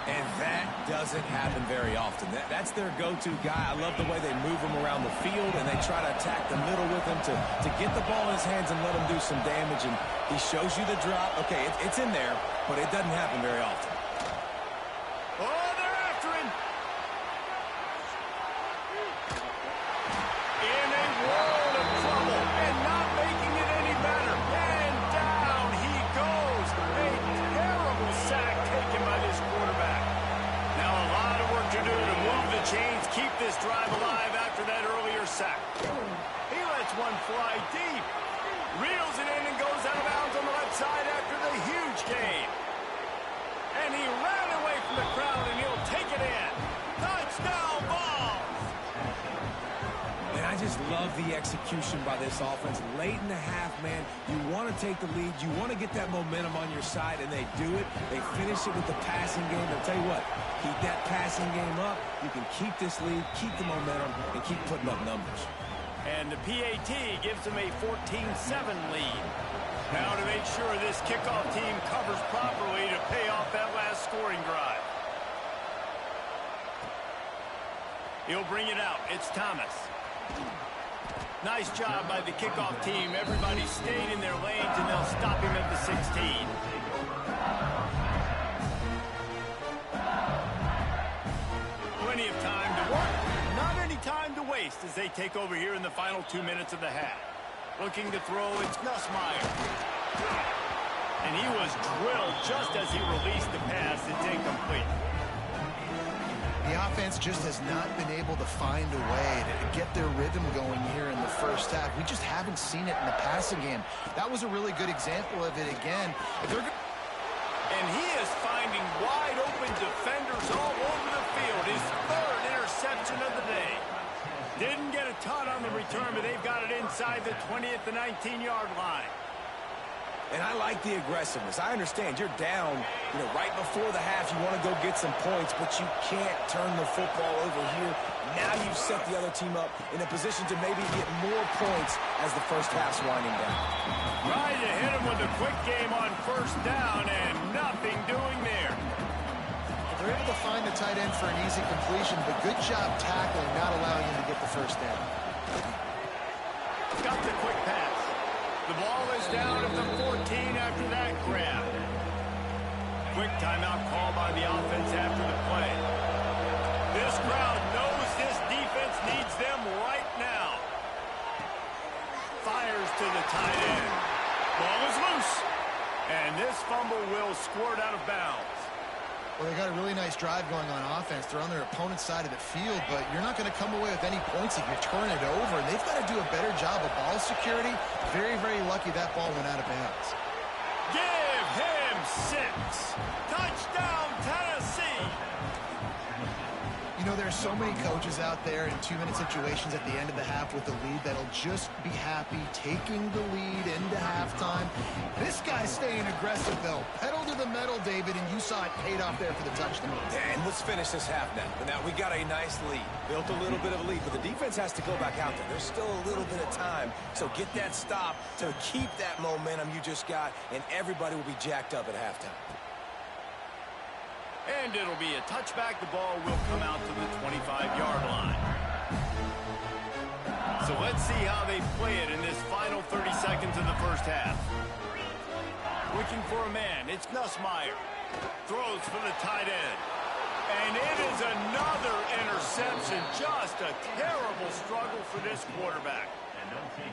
And that doesn't happen very often. That's their go-to guy. I love the way they move him around the field, and they try to attack the middle with him to get the ball in his hands and let him do some damage. And he shows you the drop. Okay, it's in there, but it doesn't happen very often. Oh, they're after him. In a world of trouble and not making it any better. And down he goes. A terrible sack taken by this quarterback. Now a lot of work to do to move the chains, keep this drive alive after that earlier sack. He lets one fly deep. Reels it in and goes out of bounds on the left side after the huge gain. And he ran away from the crowd, and he'll take it in. Touchdown ball. And I just love the execution by this offense. Late in the half, man, you want to take the lead. You want to get that momentum on your side, and they do it. They finish it with the passing game. I'll tell you what, keep that passing game up. You can keep this lead, keep the momentum, and keep putting up numbers. And the PAT gives them a 14-7 lead. Now to make sure this kickoff team covers properly to pay off that last scoring drive. He'll bring it out. It's Thomas. Nice job by the kickoff team. Everybody stayed in their lanes, and they'll stop him at the 16. Plenty of time to work. Not any time to waste as they take over here in the final 2 minutes of the half. Looking to throw, it's Nussmeier. And he was drilled just as he released the pass. It's incomplete. The offense just has not been able to find a way to get their rhythm going here in the first half. We just haven't seen it in the passing game. That was a really good example of it again. And he is finding wide open defenders all over the field. His 3rd interception of the day. Didn't get a ton on the return, but they've got it inside the 20 at the 19-yard line. And I like the aggressiveness. I understand you're down, right before the half. You want to go get some points, but you can't turn the football over here. Now you've set the other team up in a position to maybe get more points as the first half's winding down. Trying to hit him with a quick game on first down, and nothing doing there. They're able to find the tight end for an easy completion, but good job tackling, not allowing him to get the first down. Got the quick pass. The ball is down at the 14 after that grab. Quick timeout call by the offense after the play. This crowd knows this defense needs them right now. Fires to the tight end. Ball is loose. And this fumble will squirt out of bounds. Well, they got a really nice drive going on offense. They're on their opponent's side of the field, but you're not going to come away with any points if you turn it over. And they've got to do a better job of ball security. Very, very lucky that ball went out of bounds. Give him 6. Touchdown, Tennessee. You know, there's so many coaches out there in 2-minute situations at the end of the half with the lead that'll just be happy taking the lead into halftime. This guy's staying aggressive, though. Pedal to the metal, David, and you saw it paid off there for the touchdown. Yeah, and let's finish this half now. But now we got a nice lead. Built a little bit of a lead, but the defense has to go back out there. There's still a little bit of time. So get that stop to keep that momentum you just got, and everybody will be jacked up at halftime. And it'll be a touchback. The ball will come out to the 25-yard line. So let's see how they play it in this final 30 seconds of the first half. Looking for a man. It's Nussmeier. Throws for the tight end. And it is another interception. Just a terrible struggle for this quarterback.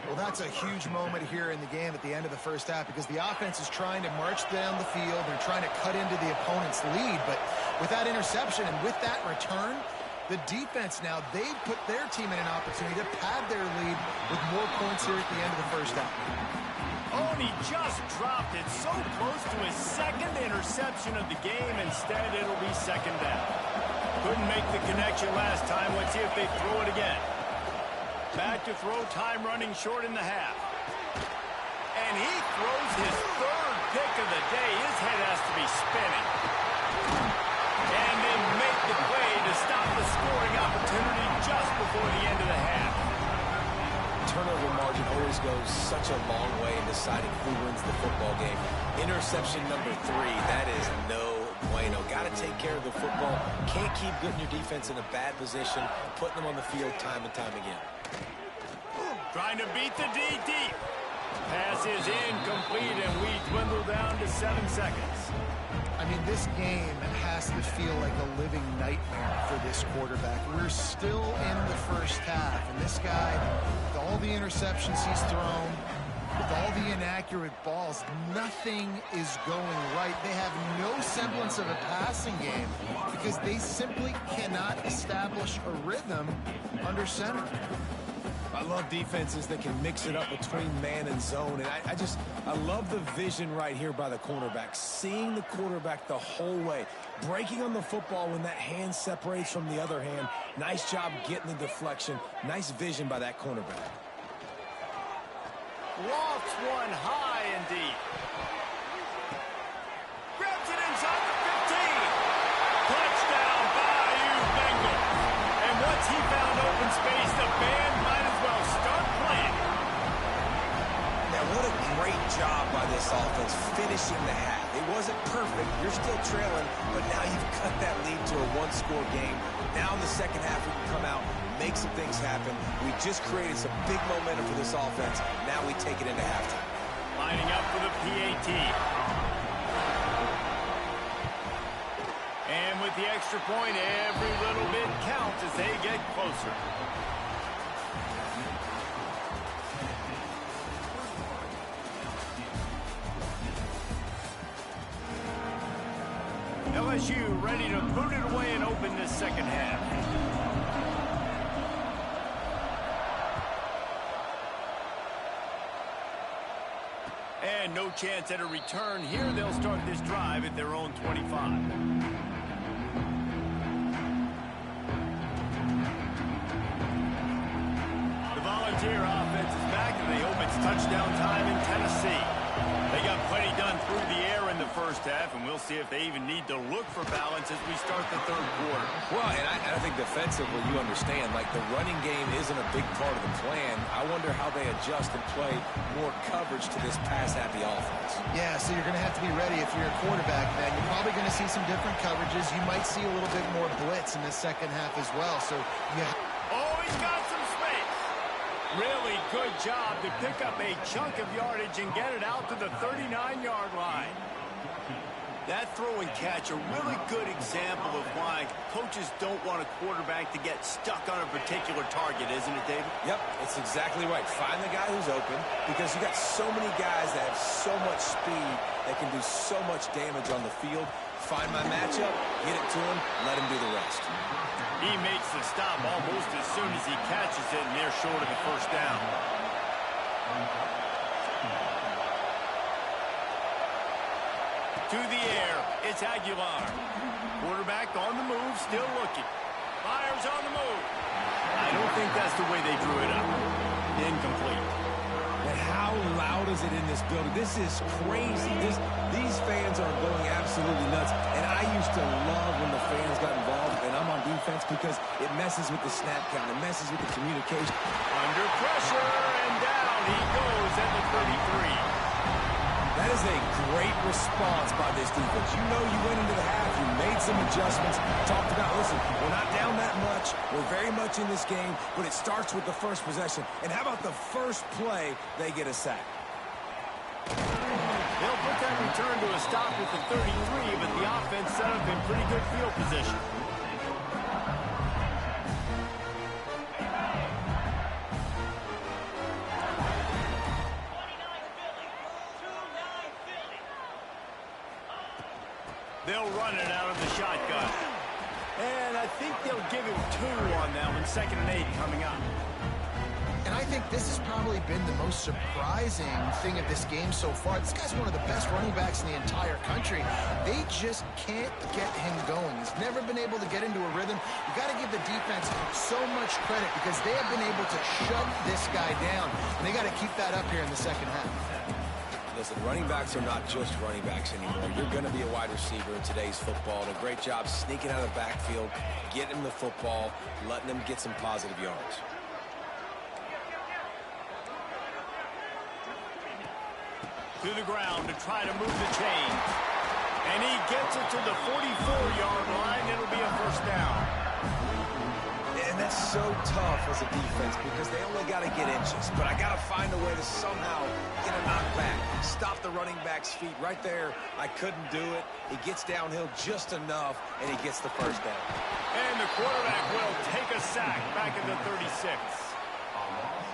Well, that's a huge moment here in the game at the end of the first half because the offense is trying to march down the field. They're trying to cut into the opponent's lead. But with that interception and with that return, the defense now, they've put their team in an opportunity to pad their lead with more points here at the end of the first half. Oh, and he just dropped it so close to his second interception of the game. Instead, it'll be second down. Couldn't make the connection last time. Let's see if they throw it again. Back to throw, time running short in the half. And he throws his third pick of the day. His head has to be spinning. And they make the play to stop the scoring opportunity just before the end of the half. Turnover margin always goes such a long way in deciding who wins the football game. Interception number 3, that is no bueno. Got to take care of the football. Can't keep putting your defense in a bad position, putting them on the field time and time again. Trying to beat the D deep. Pass is incomplete, and we dwindle down to 7 seconds. I mean, this game has to feel like a living nightmare for this quarterback. We're still in the first half, and this guy, with all the interceptions he's thrown, with all the inaccurate balls, nothing is going right. They have no semblance of a passing game because they simply cannot establish a rhythm under center. I love defenses that can mix it up between man and zone, and I love the vision right here by the cornerback, seeing the quarterback the whole way, breaking on the football when that hand separates from the other hand. Nice job getting the deflection. Nice vision by that cornerback. Lofts one high and deep. Grabs it inside the 15. Touchdown, Bayou Bengals. And once he found open space, the band might as well start playing. Now, what a great job by this offense finishing the half. It wasn't perfect. You're still trailing, but now you've cut that lead to a one-score game. Now in the second half, we can come out, make some things happen. We just created some big momentum for this offense. Now we take it into halftime. Lining up for the PAT. And with the extra point, every little bit counts as they get closer. LSU ready to put it away and open this second half. And no chance at a return here. They'll start this drive at their own 25. The Volunteer offense is back, and they hope it's touchdown time in Tennessee. They got plenty done through the air in the first half, and we'll see if they even need to look for balance as we start the third quarter. Well, and I think defensively, you understand, like the running game isn't a big part of the plan. I wonder how they adjust and play more coverage to this pass-happy offense. Yeah, so you're going to have to be ready if you're a quarterback, man. You're probably going to see some different coverages. You might see a little bit more blitz in the second half as well. So, yeah. Oh, he's got some space. Really good job to pick up a chunk of yardage and get it out to the 39-yard line. That throw and catch, a really good example of why coaches don't want a quarterback to get stuck on a particular target, isn't it, David? Yep, it's exactly right. Find the guy who's open, because you got so many guys that have so much speed that can do so much damage on the field. Find my matchup, get it to him, let him do the rest. He makes the stop almost as soon as he catches it, and they're short of the first down. To the air, it's Aguilar. Quarterback on the move, still looking. Fires on the move. I don't think that's the way they drew it up. Incomplete. And how loud is it in this building? This is crazy. These fans are going absolutely nuts. And I used to love when the fans got involved, and I'm on defense because it messes with the snap count. It messes with the communication. Under pressure, and down he goes at the 33. That is a great response by this defense. You know you went into the half, you made some adjustments, talked about, listen, we're not down that much, we're very much in this game, but it starts with the first possession. And how about the first play, they get a sack? They'll put that return to a stop with the 33, but the offense set up in pretty good field position. They'll run it out of the shotgun. And I think they'll give him 2 on that one. 2nd and 8 coming up. And I think this has probably been the most surprising thing of this game so far. This guy's one of the best running backs in the entire country. They just can't get him going. He's never been able to get into a rhythm. You got to give the defense so much credit because they have been able to shut this guy down. And they got to keep that up here in the second half. Listen, running backs are not just running backs anymore. You're going to be a wide receiver in today's football. And a great job sneaking out of the backfield, getting him the football, letting him get some positive yards. To the ground to try to move the chain. And he gets it to the 44-yard line. It'll be a first down. And that's so tough as a defense because they only got to get inches. But I got to find a way to somehow get a knockback. Stop the running back's feet right there. I couldn't do it. He gets downhill just enough, and he gets the first down. And the quarterback will take a sack back at the 36.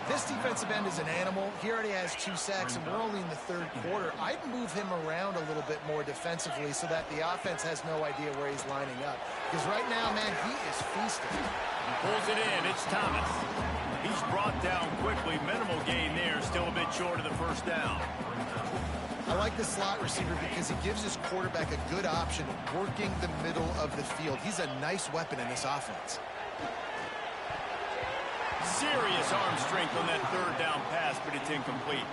This defensive end is an animal. He already has 2 sacks, and we're only in the 3rd quarter. I'd move him around a little bit more defensively so that the offense has no idea where he's lining up. Because right now, man, he is feasting. Pulls it in. It's Thomas. He's brought down quickly. Minimal gain there. Still a bit short of the first down. I like the slot receiver because he gives his quarterback a good option working the middle of the field. He's a nice weapon in this offense. Serious arm strength on that 3rd down pass, but it's incomplete.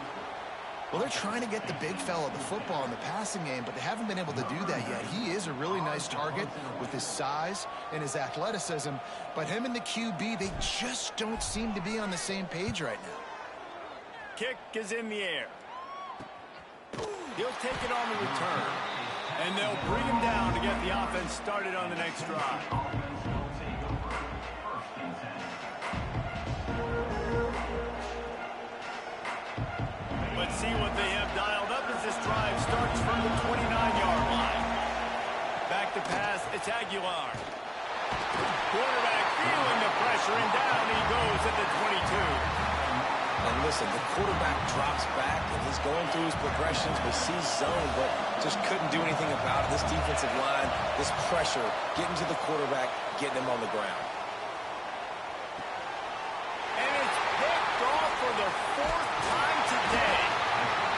Well, they're trying to get the big fella the football in the passing game, but they haven't been able to do that yet. He is a really nice target with his size and his athleticism, but him and the QB, they just don't seem to be on the same page right now. Kick is in the air. He'll take it on the return, and they'll bring him down to get the offense started on the next drive. Let's see what they have dialed up as this drive starts from the 29-yard line. Back to pass, it's Aguilar. Quarterback feeling the pressure, and down he goes at the 22. And listen, the quarterback drops back, and he's going through his progressions. We see zone, but just couldn't do anything about it. This defensive line, this pressure, getting to the quarterback, getting him on the ground. And it's picked off for the 4th time today.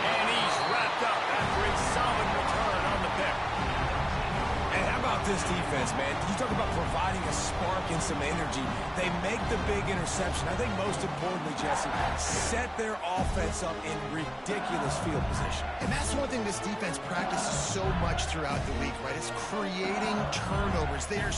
And he's wrapped up after his solid return on the pick. And how about this defense, man? You talk about providing a spark and some energy. They make the big interception. I think most importantly, Jesse, set their offense up in ridiculous field position. And that's one thing this defense practices so much throughout the week, right? It's creating turnovers. They are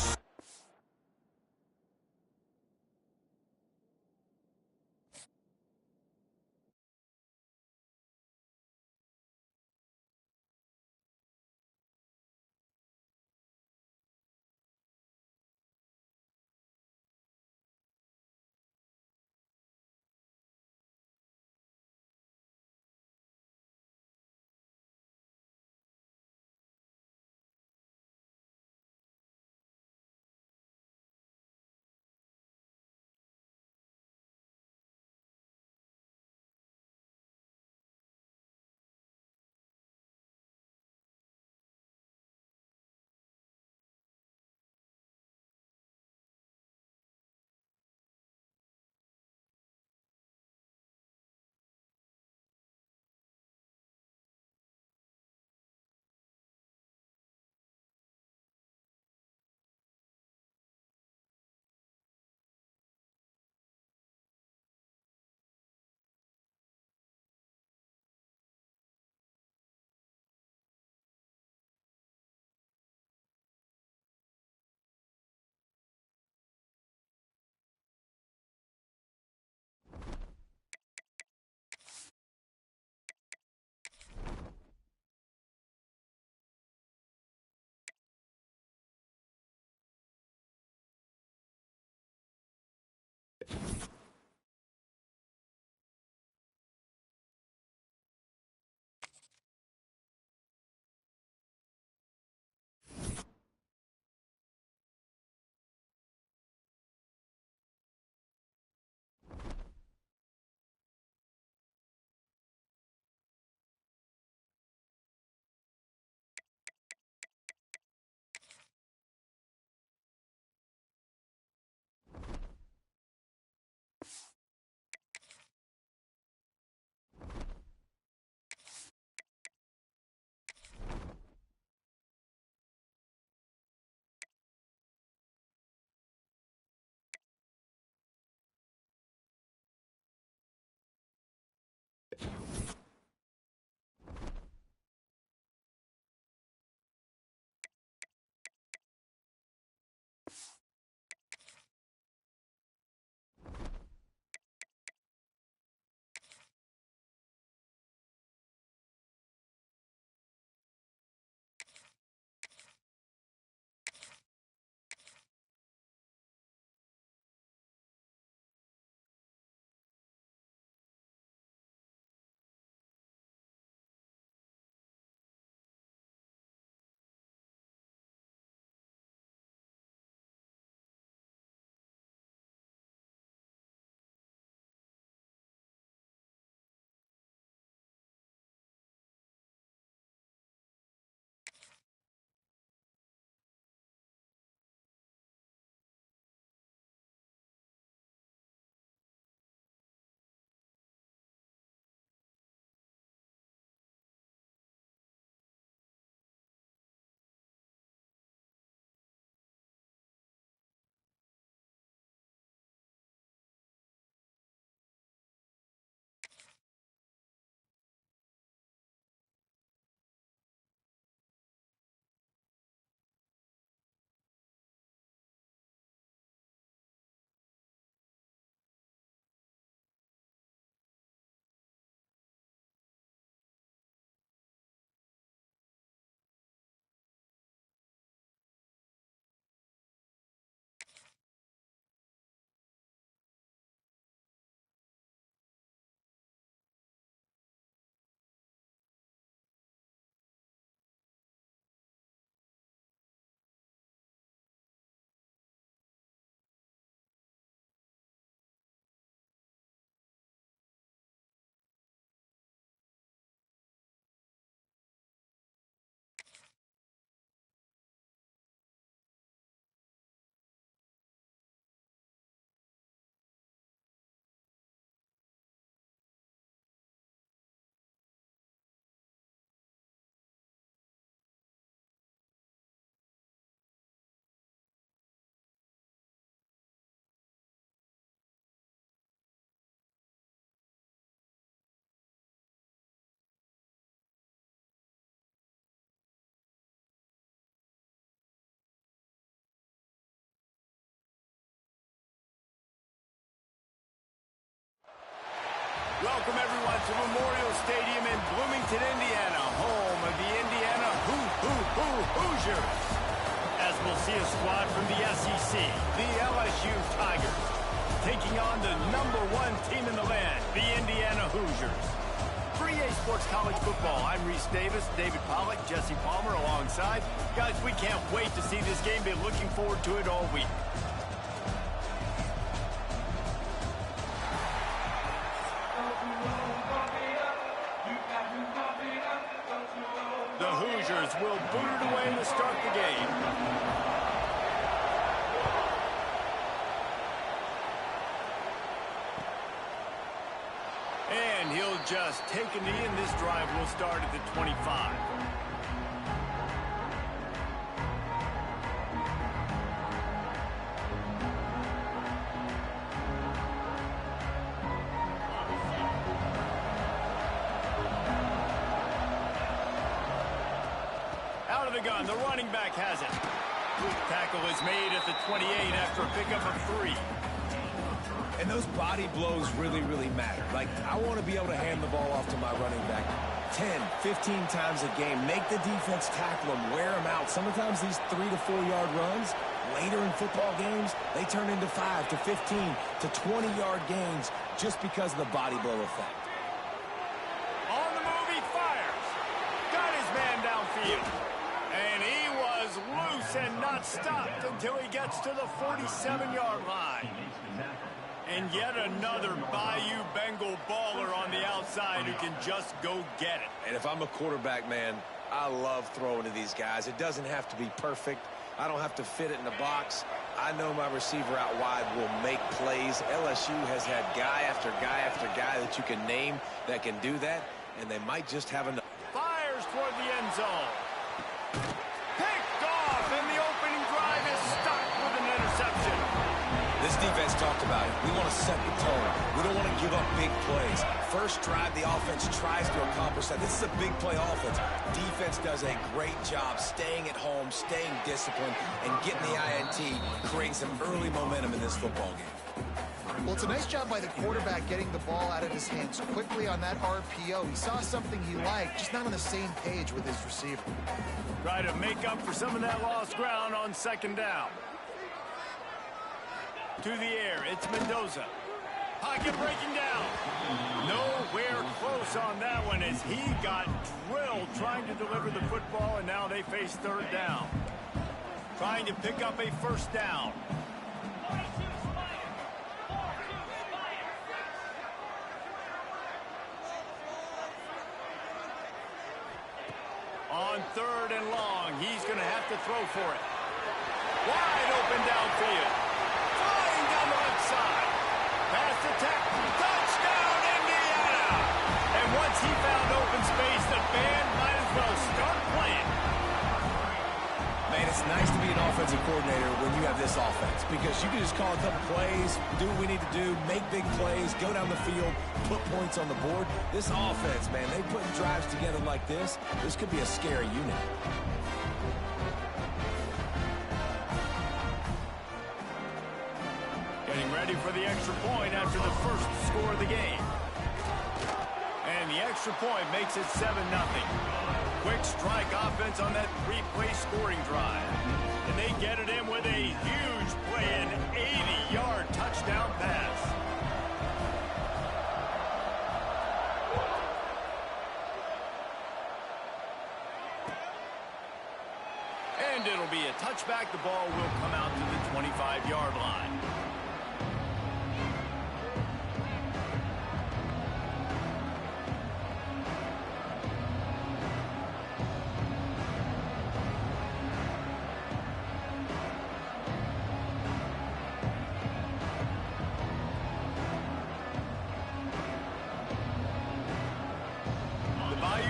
Welcome, everyone, to Memorial Stadium in Bloomington, Indiana, home of the Indiana Hoosiers. As we'll see a squad from the SEC, the LSU Tigers, taking on the #1 team in the land, the Indiana Hoosiers. For EA Sports College Football, I'm Reese Davis, David Pollack, Jesse Palmer alongside. Guys, we can't wait to see this game. Been looking forward to it all week. The Hoosiers will boot it away to start the game. And he'll just take a knee, and this drive will start at the 25. Out of the gun, the running back has it. Tackle is made at the 28 after a pickup of 3. And those body blows really, really matter. Like, I want to be able to hand the ball off to my running back 10, 15 times a game. Make the defense tackle them, wear them out. Sometimes these 3 to 4 yard runs, later in football games, they turn into 5 to 15 to 20 yard gains just because of the body blow effect. On the move, he fires. Got his man downfield. And he was loose and not stopped until he gets to the 47-yard line. And yet another Bayou Bengal baller on the outside who can just go get it. And if I'm a quarterback, man, I love throwing to these guys. It doesn't have to be perfect. I don't have to fit it in the box. I know my receiver out wide will make plays. LSU has had guy after guy after guy that you can name that can do that, and they might just have enough. Fires toward the end zone. Picked off, and the opening drive is stopped with an interception. This defense talked about it. We want to set the tone. We don't want to give up big plays. First drive, the offense tries to accomplish that. This is a big play offense. Defense does a great job staying at home, staying disciplined, and getting the INT, creating some early momentum in this football game. Well, it's a nice job by the quarterback getting the ball out of his hands quickly on that RPO. He saw something he liked, just not on the same page with his receiver. Try to make up for some of that lost ground on second down. To the air, it's Mendoza. Pocket breaking down. Nowhere close on that one as he got drilled trying to deliver the football, and now they face third down. Trying to pick up a first down. On third and long, he's going to have to throw for it. Wide open downfield. Flying down the left side. Pass attack. Touchdown, Indiana! And once he found open space, the band might as well start playing. Man, it's nice to be an offensive coordinator when you have this offense because you can just call a couple plays, do what we need to do, make big plays, go down the field, put points on the board. This offense, man, they put drives together like this. This could be a scary unit. Getting ready for the extra point after the first score of the game. And the extra point makes it 7-0. Quick strike offense on that 3-play scoring drive. And they get it in with a huge play, an 80-yard touchdown pass. And it'll be a touchback. The ball will come out to the 25-yard line.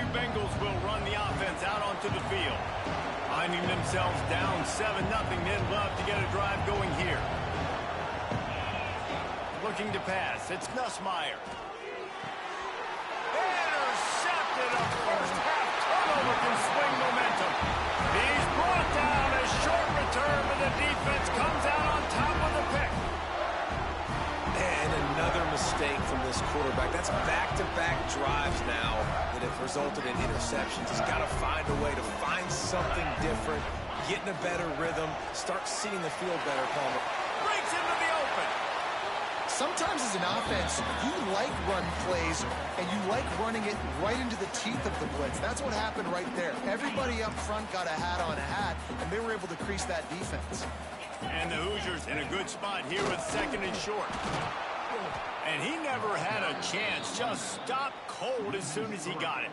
Bengals will run the offense out onto the field. Finding themselves down 7-0, they'd love to get a drive going here. Looking to pass, it's Nussmeier. Intercepted, a first half turnover can swing momentum. He's brought down, a short return, but the defense comes out on top of the pick. And another mistake from this quarterback. That's back-to-back drives now that have resulted in interceptions. He's got to find a way to find something different, get in a better rhythm, start seeing the field better, Palmer. Breaks into the open. Sometimes as an offense, you like run plays, and you like running it right into the teeth of the blitz. That's what happened right there. Everybody up front got a hat on a hat, and they were able to crease that defense. And the Hoosiers in a good spot here with 2nd and short. And he never had a chance. Just stopped cold as soon as he got it.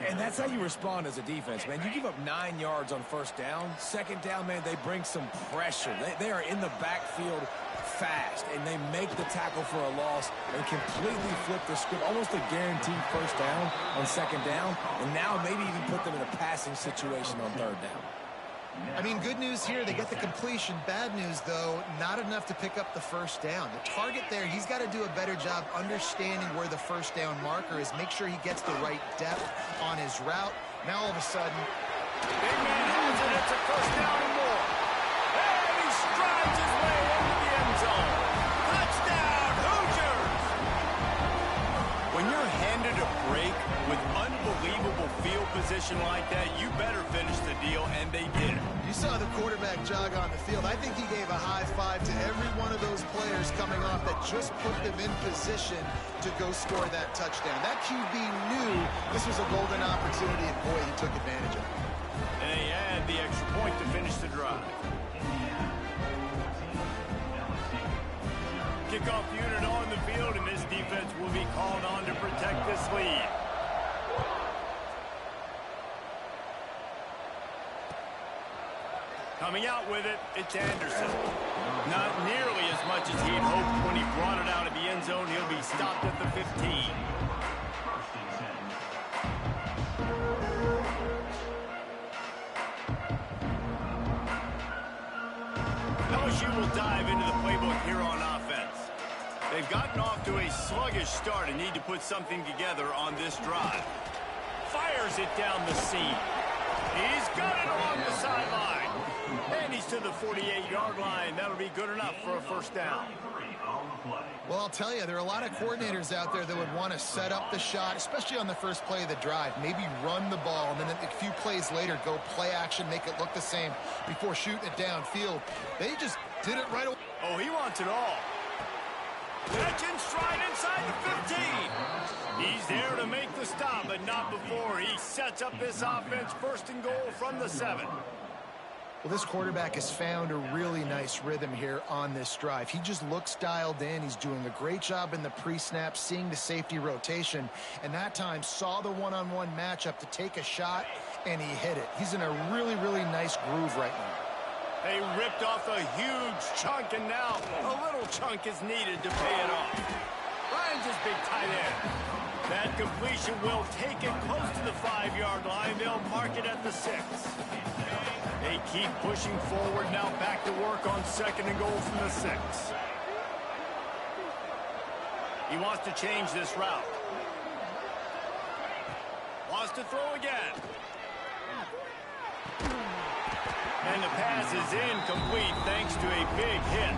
And that's how you respond as a defense, man. You give up 9 yards on 1st down. 2nd down, man, they bring some pressure. They are in the backfield fast, and they make the tackle for a loss and completely flip the script. Almost a guaranteed 1st down on 2nd down, and now maybe even put them in a passing situation on 3rd down. I mean, good news here, they get the completion. Bad news, though, not enough to pick up the 1st down. The target there, he's got to do a better job understanding where the 1st down marker is, make sure he gets the right depth on his route. Now, all of a sudden, big man has it. It's a 1st down and more. And he strides his way into the end zone. Touchdown, Hoosiers! When you're handed a break with unbelievable field position like that, you better finish the deal, and they did. you saw the quarterback jog on the field. I think he gave a high five to every one of those players coming off that just put them in position to go score that touchdown. That QB knew this was a golden opportunity, and boy, he took advantage of it. And they add the extra point to finish the drive. Kickoff unit on the field, and this defense will be called on to protect this lead. Coming out with it, it's Anderson. Not nearly as much as he'd hoped when he brought it out of the end zone. He'll be stopped at the 15. LSU will dive into the playbook here on offense. They've gotten off to a sluggish start and need to put something together on this drive. Fires it down the seam. He's got it along the sideline. And he's to the 48-yard line. That'll be good enough for a first down. Well, I'll tell you, there are a lot of coordinators out there that would want to set up the shot, especially on the first play of the drive. Maybe run the ball, and then a few plays later, go play action, make it look the same before shooting it downfield. They just did it right away. Oh, he wants it all. Catch in stride inside the 15. He's there to make the stop, but not before he sets up this offense first and goal from the 7. Well, this quarterback has found a really nice rhythm here on this drive. He just looks dialed in. He's doing a great job in the pre-snap, seeing the safety rotation, and that time saw the one-on-one matchup to take a shot, and he hit it. He's in a really, really nice groove right now. They ripped off a huge chunk, and now a little chunk is needed to pay it off. Ryan's his big tight end. That completion will take it close to the 5-yard line. They'll mark it at the 6. They keep pushing forward, now back to work on second and goal from the 6. He wants to change this route. Wants to throw again. And the pass is incomplete thanks to a big hit.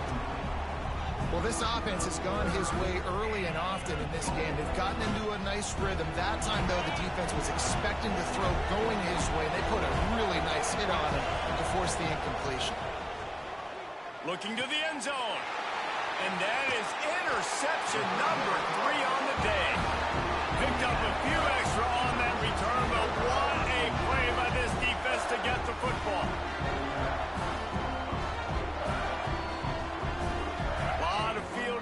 Well, this offense has gone his way early and often in this game. They've gotten into a nice rhythm. That time, though, the defense was expecting to throw going his way. They put a really nice hit on him to force the incompletion. Looking to the end zone. And that is interception number 3 on the day. Picked up a few extra on that return, but what a play by this defense to get the football.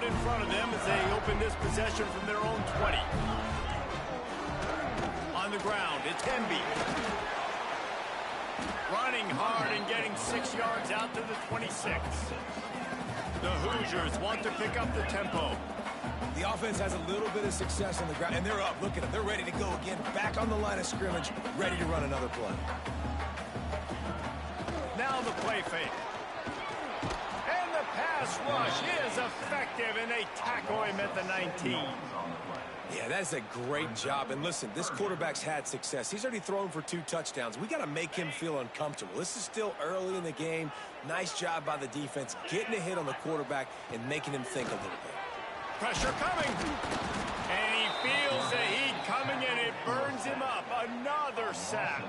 In front of them as they open this possession from their own 20. On the ground, it's Hemby. Running hard and getting 6 yards out to the 26. The Hoosiers want to pick up the tempo. The offense has a little bit of success on the ground, and they're up. Look at them. They're ready to go again. Back on the line of scrimmage, ready to run another play. Now the play fake. Pass rush is effective, and they tackle him at the 19. Yeah, that's a great job. And listen, this quarterback's had success. He's already thrown for 2 touchdowns. We got to make him feel uncomfortable. This is still early in the game. Nice job by the defense, getting a hit on the quarterback and making him think a little bit. Pressure coming. And he feels the heat coming, and it burns him up. Another sack.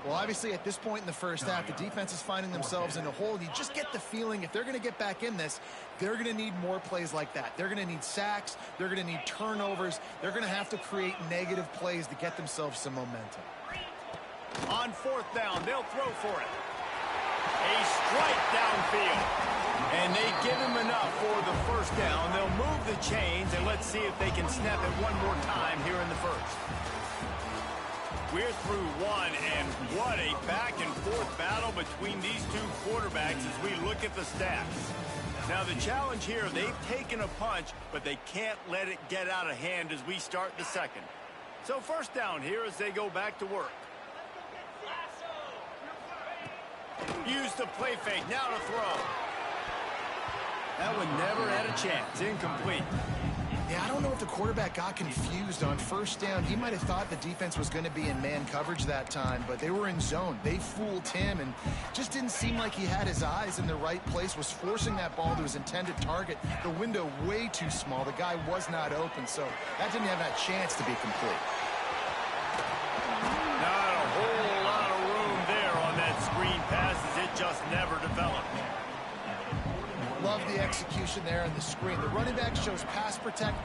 Well, obviously, at this point in the first half, the defense is finding themselves in a hole. You just get the feeling if they're going to get back in this, they're going to need more plays like that. They're going to need sacks. They're going to need turnovers. They're going to have to create negative plays to get themselves some momentum. On fourth down, they'll throw for it. A strike downfield. And they give him enough for the first down. They'll move the chains, and let's see if they can snap it one more time here in the first. We're through one, and what a back-and-forth battle between these two quarterbacks as we look at the stats. Now, the challenge here, they've taken a punch, but they can't let it get out of hand as we start the second. So first down here as they go back to work. Use the play fake, now to throw. That one never had a chance. Incomplete. Yeah, I don't know if the quarterback got confused on first down. He might have thought the defense was going to be in man coverage that time, but they were in zone. They fooled him, and just didn't seem like he had his eyes in the right place, was forcing that ball to his intended target. The window way too small. The guy was not open, so that didn't have that chance to be complete. Not a whole lot of room there on that screen pass as it just never developed. Love the execution there on the screen. The running back shows pass protect.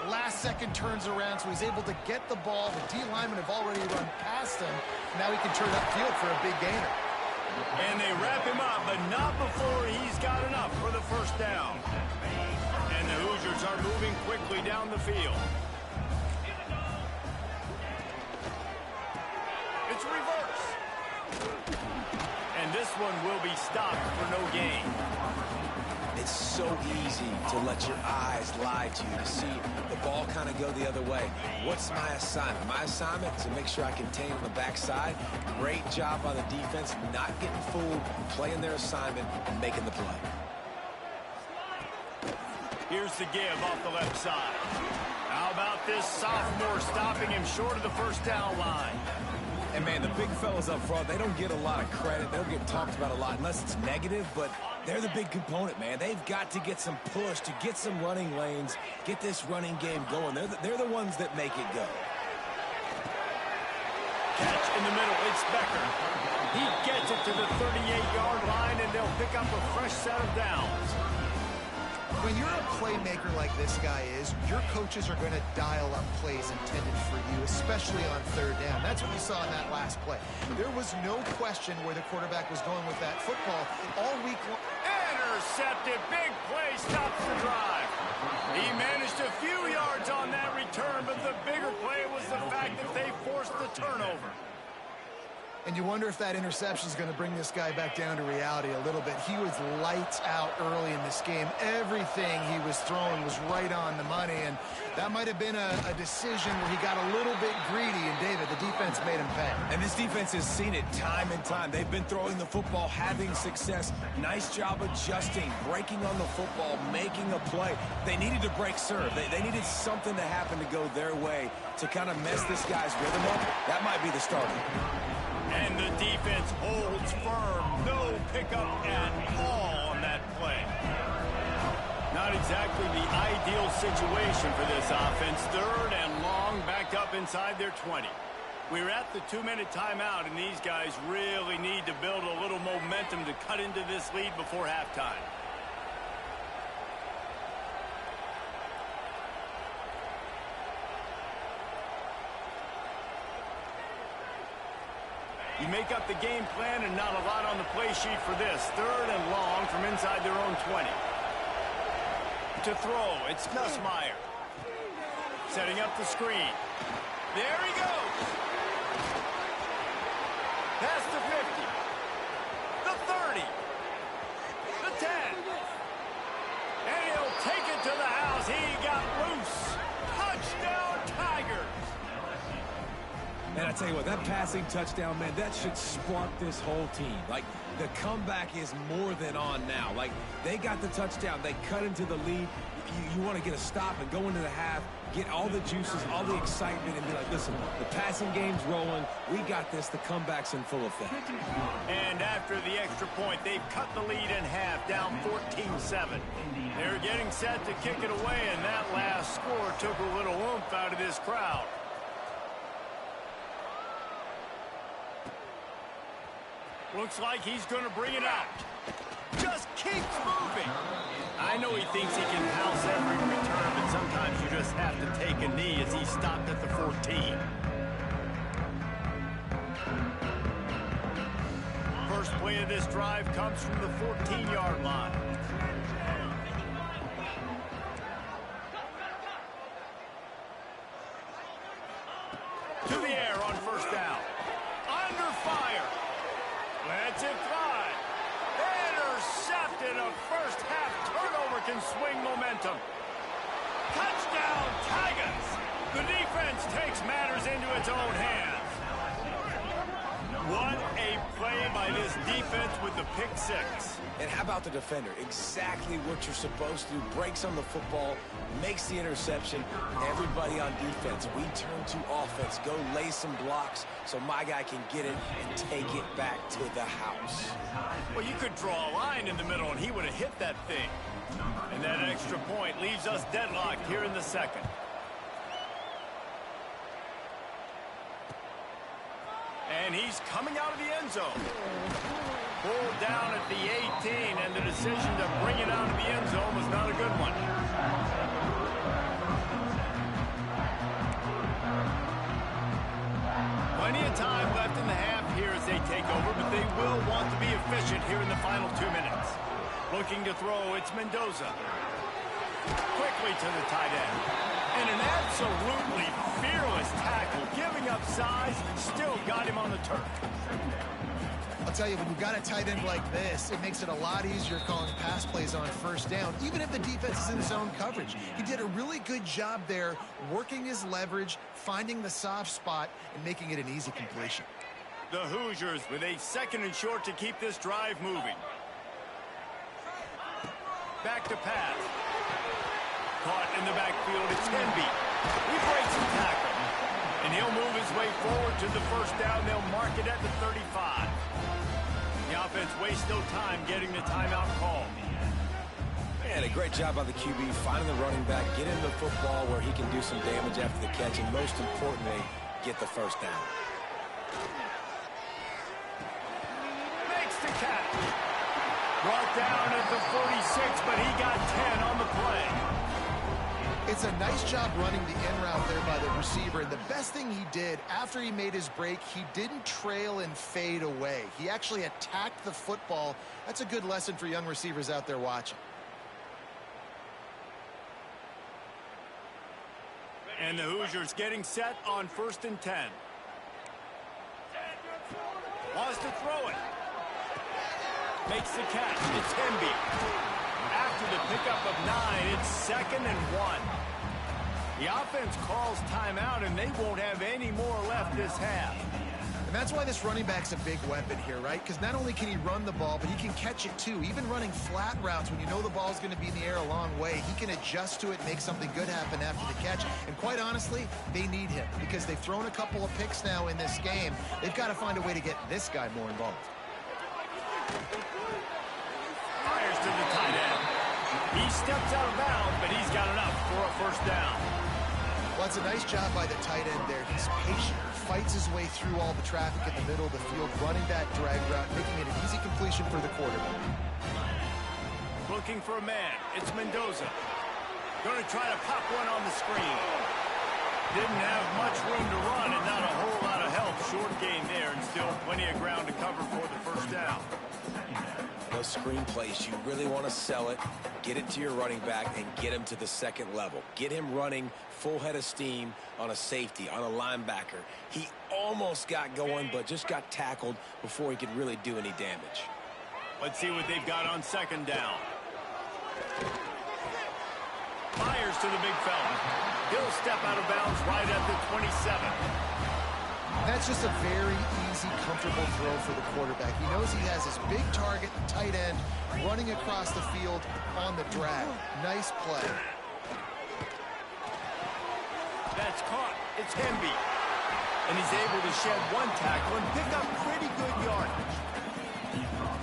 Last second turns around, so he's able to get the ball. The D linemen have already run past him. Now he can turn upfield for a big gainer. And they wrap him up, but not before he's got enough for the first down. And the Hoosiers are moving quickly down the field. It's reverse. And this one will be stopped for no gain. It's so easy to let your eyes lie to you, to see the ball kind of go the other way. What's my assignment? My assignment is to make sure I contain on the backside. Great job by the defense, not getting fooled, playing their assignment, and making the play. Here's the give off the left side. How about this sophomore stopping him short of the first down line? And, man, the big fellas up front, they don't get a lot of credit. They don't get talked about a lot unless it's negative, but they're the big component, man. They've got to get some push, to get some running lanes, get this running game going. They're the ones that make it go. Catch in the middle. It's Becker. He gets it to the 38-yard line, and they'll pick up a fresh set of downs. When you're a playmaker like this guy is, your coaches are going to dial up plays intended for you, especially on third down. That's what we saw in that last play. There was no question where the quarterback was going with that football all week long. Intercepted. Big play stops the drive. He managed a few yards on that return, but the bigger play was the fact that they forced the turnover. And you wonder if that interception is going to bring this guy back down to reality a little bit. He was lights out early in this game. Everything he was throwing was right on the money, and that might have been a decision where he got a little bit greedy, and David, the defense made him pay. And this defense has seen it time and time. They've been throwing the football, having success. Nice job adjusting, breaking on the football, making a play. They needed to break serve. They needed something to happen to go their way to kind of mess this guy's rhythm up. That might be the starter. And the defense holds firm. No pickup at all on that play. Not exactly the ideal situation for this offense. Third and long, backed up inside their 20. We're at the 2-minute timeout, and these guys really need to build a little momentum to cut into this lead before halftime. You make up the game plan and not a lot on the play sheet for this. Third and long from inside their own 20. To throw, it's Nussmeier. Setting up the screen. There he goes. Past the 50. The 30. The 10. And he'll take it to the house. He got loose. Touchdown, Tigers. And I tell you what, that passing touchdown, man, that should spark this whole team. Like, the comeback is more than on now. Like, they got the touchdown. They cut into the lead. You want to get a stop and go into the half, get all the juices, all the excitement, and be like, listen, the passing game's rolling. We got this. The comeback's in full effect. And after the extra point, they've cut the lead in half, down 14-7. They're getting set to kick it away, and that last score took a little oomph out of this crowd. Looks like he's going to bring it out. Just keeps moving. I know he thinks he can house every return, but sometimes you just have to take a knee as he stopped at the 14. First play of this drive comes from the 14-yard line. To the air on first down. Under fire. Lets it fly. Intercepted. A first half turnover can swing momentum. Touchdown Tigers. The defense takes matters into its own hands. What a play by this defense with the pick six. And how about the defender? Exactly what you're supposed to do. Breaks on the football, makes the interception. Everybody on defense, we turn to offense. Go lay some blocks so my guy can get it and take it back to the house. Well, you could draw a line in the middle and he would have hit that thing. And that extra point leaves us deadlocked here in the second. And he's coming out of the end zone. Pulled down at the 18, and the decision to bring it out of the end zone was not a good one. Plenty of time left in the half here as they take over, but they will want to be efficient here in the final 2 minutes. Looking to throw, it's Mendoza. Quickly to the tight end. And an absolutely fearless tackle, giving up size, still got him on the turf. I'll tell you, when you've got a tight end like this, it makes it a lot easier calling pass plays on first down, even if the defense is in zone coverage. He did a really good job there, working his leverage, finding the soft spot, and making it an easy completion. The Hoosiers with a 2nd and short to keep this drive moving. Back to pass. Caught in the backfield, it's Ncaa. He breaks the tackle. And he'll move his way forward to the first down. They'll mark it at the 35. The offense wastes no time getting the timeout call. Man, a great job by the QB, finding the running back, get him the football where he can do some damage after the catch, and most importantly, get the first down. Makes the catch. Brought down at the 46, but he got 10 on the play. It's a nice job running the in route there by the receiver. And the best thing he did after he made his break, he didn't trail and fade away. He actually attacked the football. That's a good lesson for young receivers out there watching. And the Hoosiers getting set on 1st and 10. Wants to throw it. Makes the catch. It's Ncaa. After the pickup of 9, it's 2nd and 1. The offense calls timeout, and they won't have any more left this half. And that's why this running back's a big weapon here, right? Because not only can he run the ball, but he can catch it too. Even running flat routes when you know the ball's going to be in the air a long way, he can adjust to it and make something good happen after the catch. And quite honestly, they need him because they've thrown a couple of picks now in this game. They've got to find a way to get this guy more involved. Fires to the tight end. He steps out of bounds, but he's got enough for a first down. Well, it's a nice job by the tight end there. He's patient, fights his way through all the traffic in the middle of the field, running that drag route, making it an easy completion for the quarterback. Looking for a man. It's Mendoza. Going to try to pop one on the screen. Didn't have much room to run and not a whole lot of help. Short gain there and still plenty of ground to cover for the first down. Those screen plays, you really want to sell it, get it to your running back, and get him to the second level. Get him running full head of steam on a safety, on a linebacker. He almost got going, but just got tackled before he could really do any damage. Let's see what they've got on 2nd down. Fires to the big fella. He'll step out of bounds right at the 27. That's just a very easy, comfortable throw for the quarterback. He knows he has his big target, the tight end, running across the field on the drag. Nice play. That's caught. It's Hemby. And he's able to shed one tackle and pick up pretty good yardage.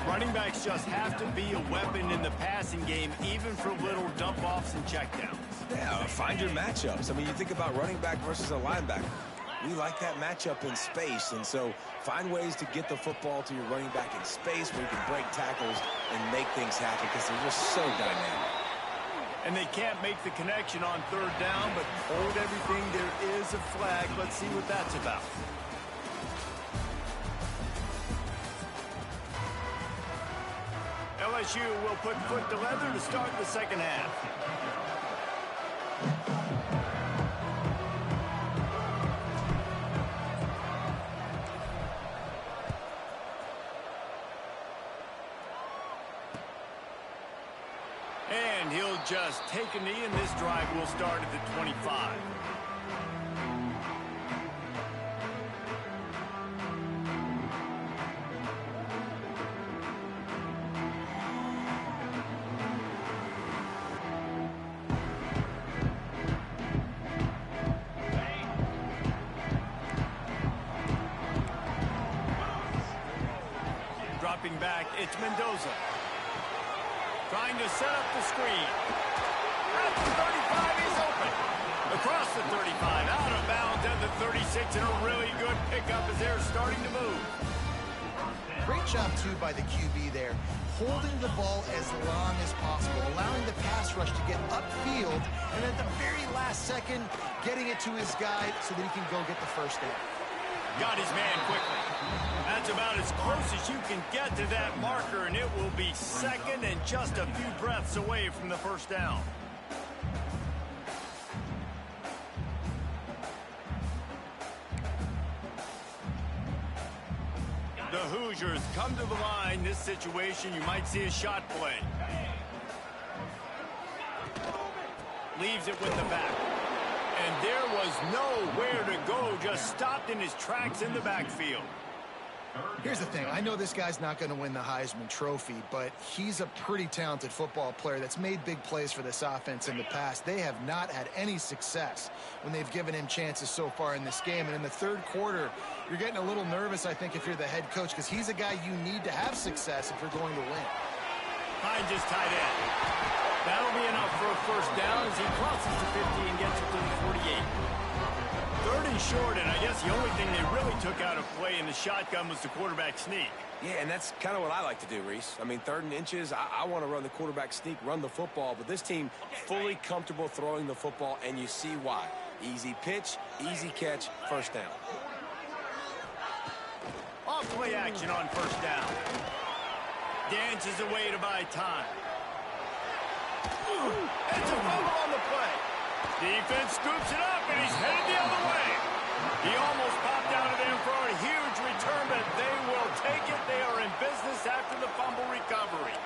Running backs just have to be a weapon in the passing game, even for little dump-offs and checkdowns. Yeah, find your matchups. I mean, you think about running back versus a linebacker. We like that matchup in space, and so find ways to get the football to your running back in space where you can break tackles and make things happen because they're just so dynamic. And they can't make the connection on third down, but hold everything. There is a flag. Let's see what that's about. LSU will put foot to leather to start the second half. And he'll just take a knee, and this drive will start at the 25. Dropping back, it's Mendoza. Trying to set up the screen. At the 35, he's open. Across the 35, out of bounds at the 36, and a really good pickup as they're starting to move. Great job, too, by the QB there. Holding the ball as long as possible, allowing the pass rush to get upfield, and at the very last second, getting it to his guy so that he can go get the first down. Got his man quickly. That's about as close as you can get to that marker, and it will be second and just a few breaths away from the first down. The Hoosiers come to the line. This situation, you might see a shot play. Leaves it with the back. And there was nowhere to go, just stopped in his tracks in the backfield. Here's the thing. I know this guy's not going to win the Heisman Trophy, but he's a pretty talented football player that's made big plays for this offense in the past. They have not had any success when they've given him chances so far in this game. And in the third quarter, you're getting a little nervous, I think, if you're the head coach, because he's a guy you need to have success if you're going to win. Finds his tight end. That'll be enough for a first down as he crosses the 50 and gets it to the 48. Third and short, and I guess the only thing they really took out of play in the shotgun was the quarterback sneak. Yeah, and that's kind of what I like to do, Reese. I mean, 3rd and inches, I want to run the quarterback sneak, run the football, but this team fully comfortable throwing the football, and you see why. Easy pitch, easy catch, first down. Off play action on first down. Dances away to buy time. It's a fumble on the play. Defense scoops it up, and he's headed the other way. He almost popped out of there for a huge return, but they will take it. They are in business after the fumble recovery.